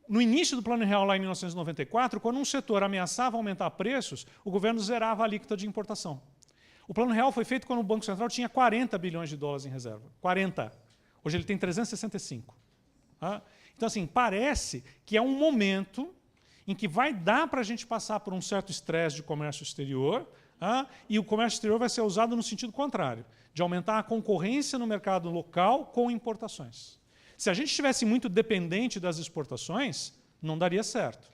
No início do Plano Real, lá em 1994, quando um setor ameaçava aumentar preços, o governo zerava a alíquota de importação. O Plano Real foi feito quando o Banco Central tinha 40 bilhões de dólares em reserva. 40. Hoje ele tem 365. Então, assim, parece que é um momento em que vai dar para a gente passar por um certo estresse de comércio exterior, e o comércio exterior vai ser usado no sentido contrário, de aumentar a concorrência no mercado local com importações. Se a gente estivesse muito dependente das exportações, não daria certo.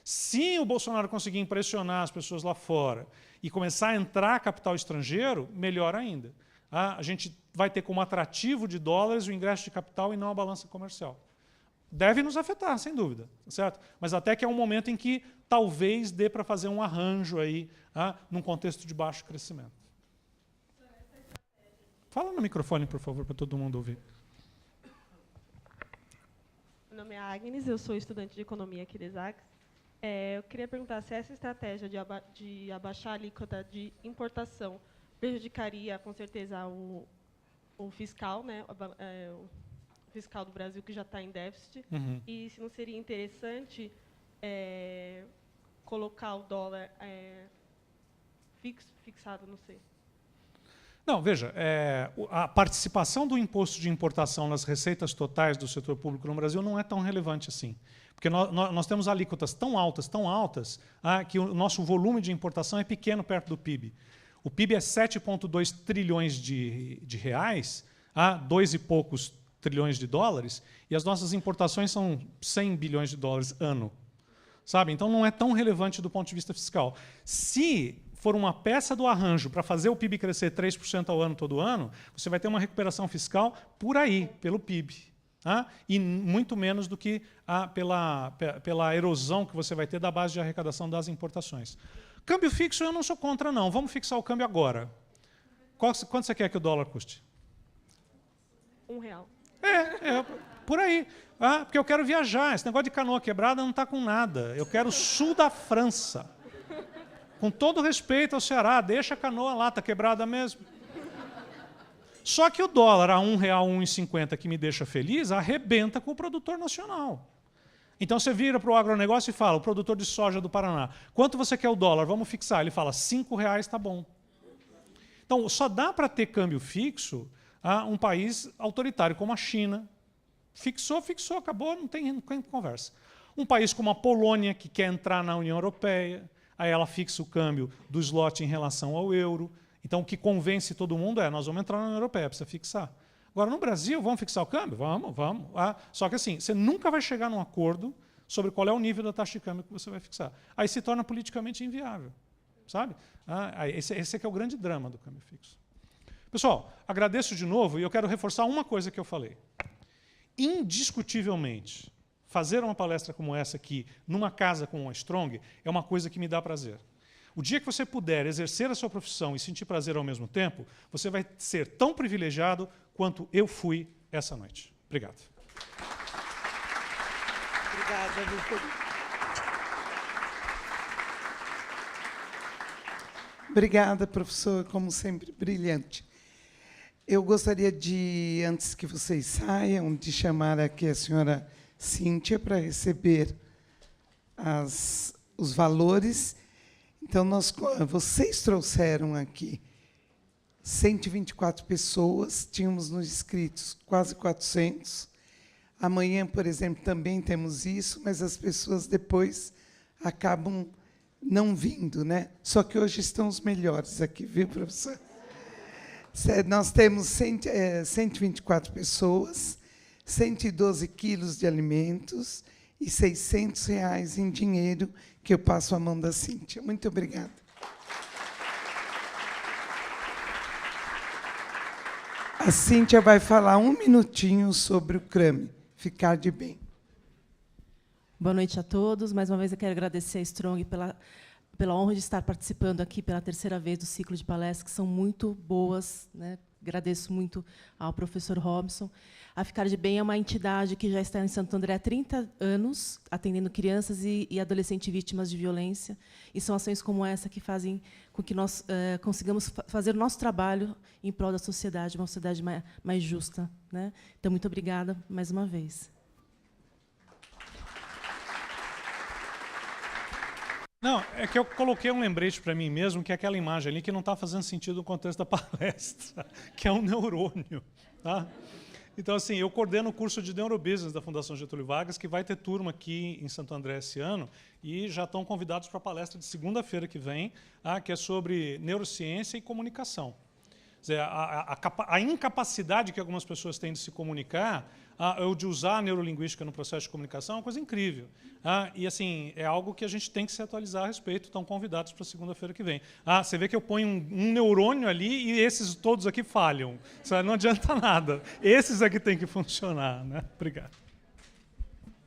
Se o Bolsonaro conseguir impressionar as pessoas lá fora e começar a entrar capital estrangeiro, melhor ainda. A gente vai ter como atrativo de dólares o ingresso de capital e não a balança comercial. Deve nos afetar, sem dúvida, certo? Mas até que é um momento em que talvez dê para fazer um arranjo aí, num contexto de baixo crescimento. Fala no microfone, por favor, para todo mundo ouvir. Meu nome é Agnes, eu sou estudante de economia aqui da Exax. Eu queria perguntar se essa estratégia de abaixar a alíquota de importação prejudicaria, com certeza, o fiscal, né? Fiscal do Brasil, que já está em déficit, e se não seria interessante colocar o dólar fixado, não sei. Não, veja, a participação do imposto de importação nas receitas totais do setor público no Brasil não é tão relevante assim. Porque nós temos alíquotas tão altas, que o nosso volume de importação é pequeno perto do PIB. O PIB é 7,2 trilhões de reais, 2 e poucos trilhões de dólares, e as nossas importações são 100 bilhões de dólares ano. Sabe? Então, não é tão relevante do ponto de vista fiscal. Se for uma peça do arranjo para fazer o PIB crescer 3% ao ano todo ano, você vai ter uma recuperação fiscal por aí, pelo PIB. E muito menos do que pela erosão que você vai ter da base de arrecadação das importações. Câmbio fixo eu não sou contra, não. Vamos fixar o câmbio agora. Quanto você quer que o dólar custe? R$1. Por aí. Porque eu quero viajar. Esse negócio de canoa quebrada não está com nada. Eu quero o sul da França. Com todo respeito ao Ceará, deixa a canoa lá, está quebrada mesmo. Só que o dólar a R$1, R$1,50, que me deixa feliz, arrebenta com o produtor nacional. Então você vira para o agronegócio e fala, o produtor de soja do Paraná, quanto você quer o dólar? Vamos fixar. Ele fala, R$5 está bom. Então só dá para ter câmbio fixo um país autoritário como a China. Fixou, acabou, não tem conversa. Um país como a Polônia, que quer entrar na União Europeia, aí ela fixa o câmbio do zloty em relação ao euro. Então, o que convence todo mundo nós vamos entrar na União Europeia, precisa fixar. Agora, no Brasil, vamos fixar o câmbio? Vamos. Só que assim, você nunca vai chegar num acordo sobre qual é o nível da taxa de câmbio que você vai fixar. Aí se torna politicamente inviável. Sabe? Esse é que é o grande drama do câmbio fixo. Pessoal, agradeço de novo e eu quero reforçar uma coisa que eu falei. Indiscutivelmente, fazer uma palestra como essa aqui, numa casa como a Strong, é uma coisa que me dá prazer. O dia que você puder exercer a sua profissão e sentir prazer ao mesmo tempo, você vai ser tão privilegiado quanto eu fui essa noite. Obrigado. Obrigada, Vitor. Obrigada, professor, como sempre, brilhante. Eu gostaria de, antes que vocês saiam, de chamar aqui a senhora Cíntia para receber os valores. Então, vocês trouxeram aqui 124 pessoas, tínhamos nos inscritos quase 400. Amanhã, por exemplo, também temos isso, mas as pessoas depois acabam não vindo, né? Só que hoje estão os melhores aqui, viu, professor? Nós temos 124 pessoas, 112 quilos de alimentos e R$600 em dinheiro que eu passo à mão da Cíntia. Muito obrigada. A Cíntia vai falar 1 minutinho sobre o CRAME, ficar de bem. Boa noite a todos. Mais uma vez eu quero agradecer a Strong pela honra de estar participando aqui pela 3ª vez do ciclo de palestras, que são muito boas, né? Agradeço muito ao professor Robson. A Ficar de Bem é uma entidade que já está em Santo André há 30 anos, atendendo crianças e adolescentes vítimas de violência. E são ações como essa que fazem com que nós consigamos fazer o nosso trabalho em prol da sociedade, uma sociedade mais justa, né? Então, muito obrigada mais uma vez. Não, é que eu coloquei um lembrete para mim mesmo, que é aquela imagem ali que não está fazendo sentido no contexto da palestra, que é um neurônio. Tá? Então, assim, eu coordeno o curso de Neurobusiness da Fundação Getúlio Vargas, que vai ter turma aqui em Santo André esse ano, e já estão convidados para a palestra de segunda-feira que vem, que é sobre neurociência e comunicação. Quer dizer, a incapacidade que algumas pessoas têm de se comunicar, ou de usar a neurolinguística no processo de comunicação, é uma coisa incrível. E, assim, é algo que a gente tem que se atualizar a respeito. Estão convidados para segunda-feira que vem. Você vê que eu ponho um neurônio ali e esses todos aqui falham. Não adianta nada. Esses aqui têm que funcionar, né? Obrigado.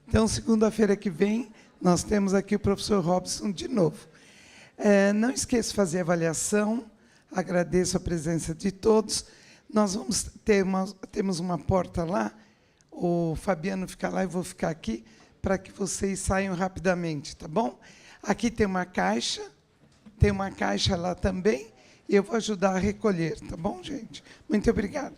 Então, segunda-feira que vem, nós temos aqui o professor Robson de novo. Não esqueça de fazer a avaliação. Agradeço a presença de todos. Nós temos uma porta lá. O Fabiano fica lá e vou ficar aqui para que vocês saiam rapidamente, tá bom? Aqui tem uma caixa lá também, e eu vou ajudar a recolher, tá bom, gente? Muito obrigada.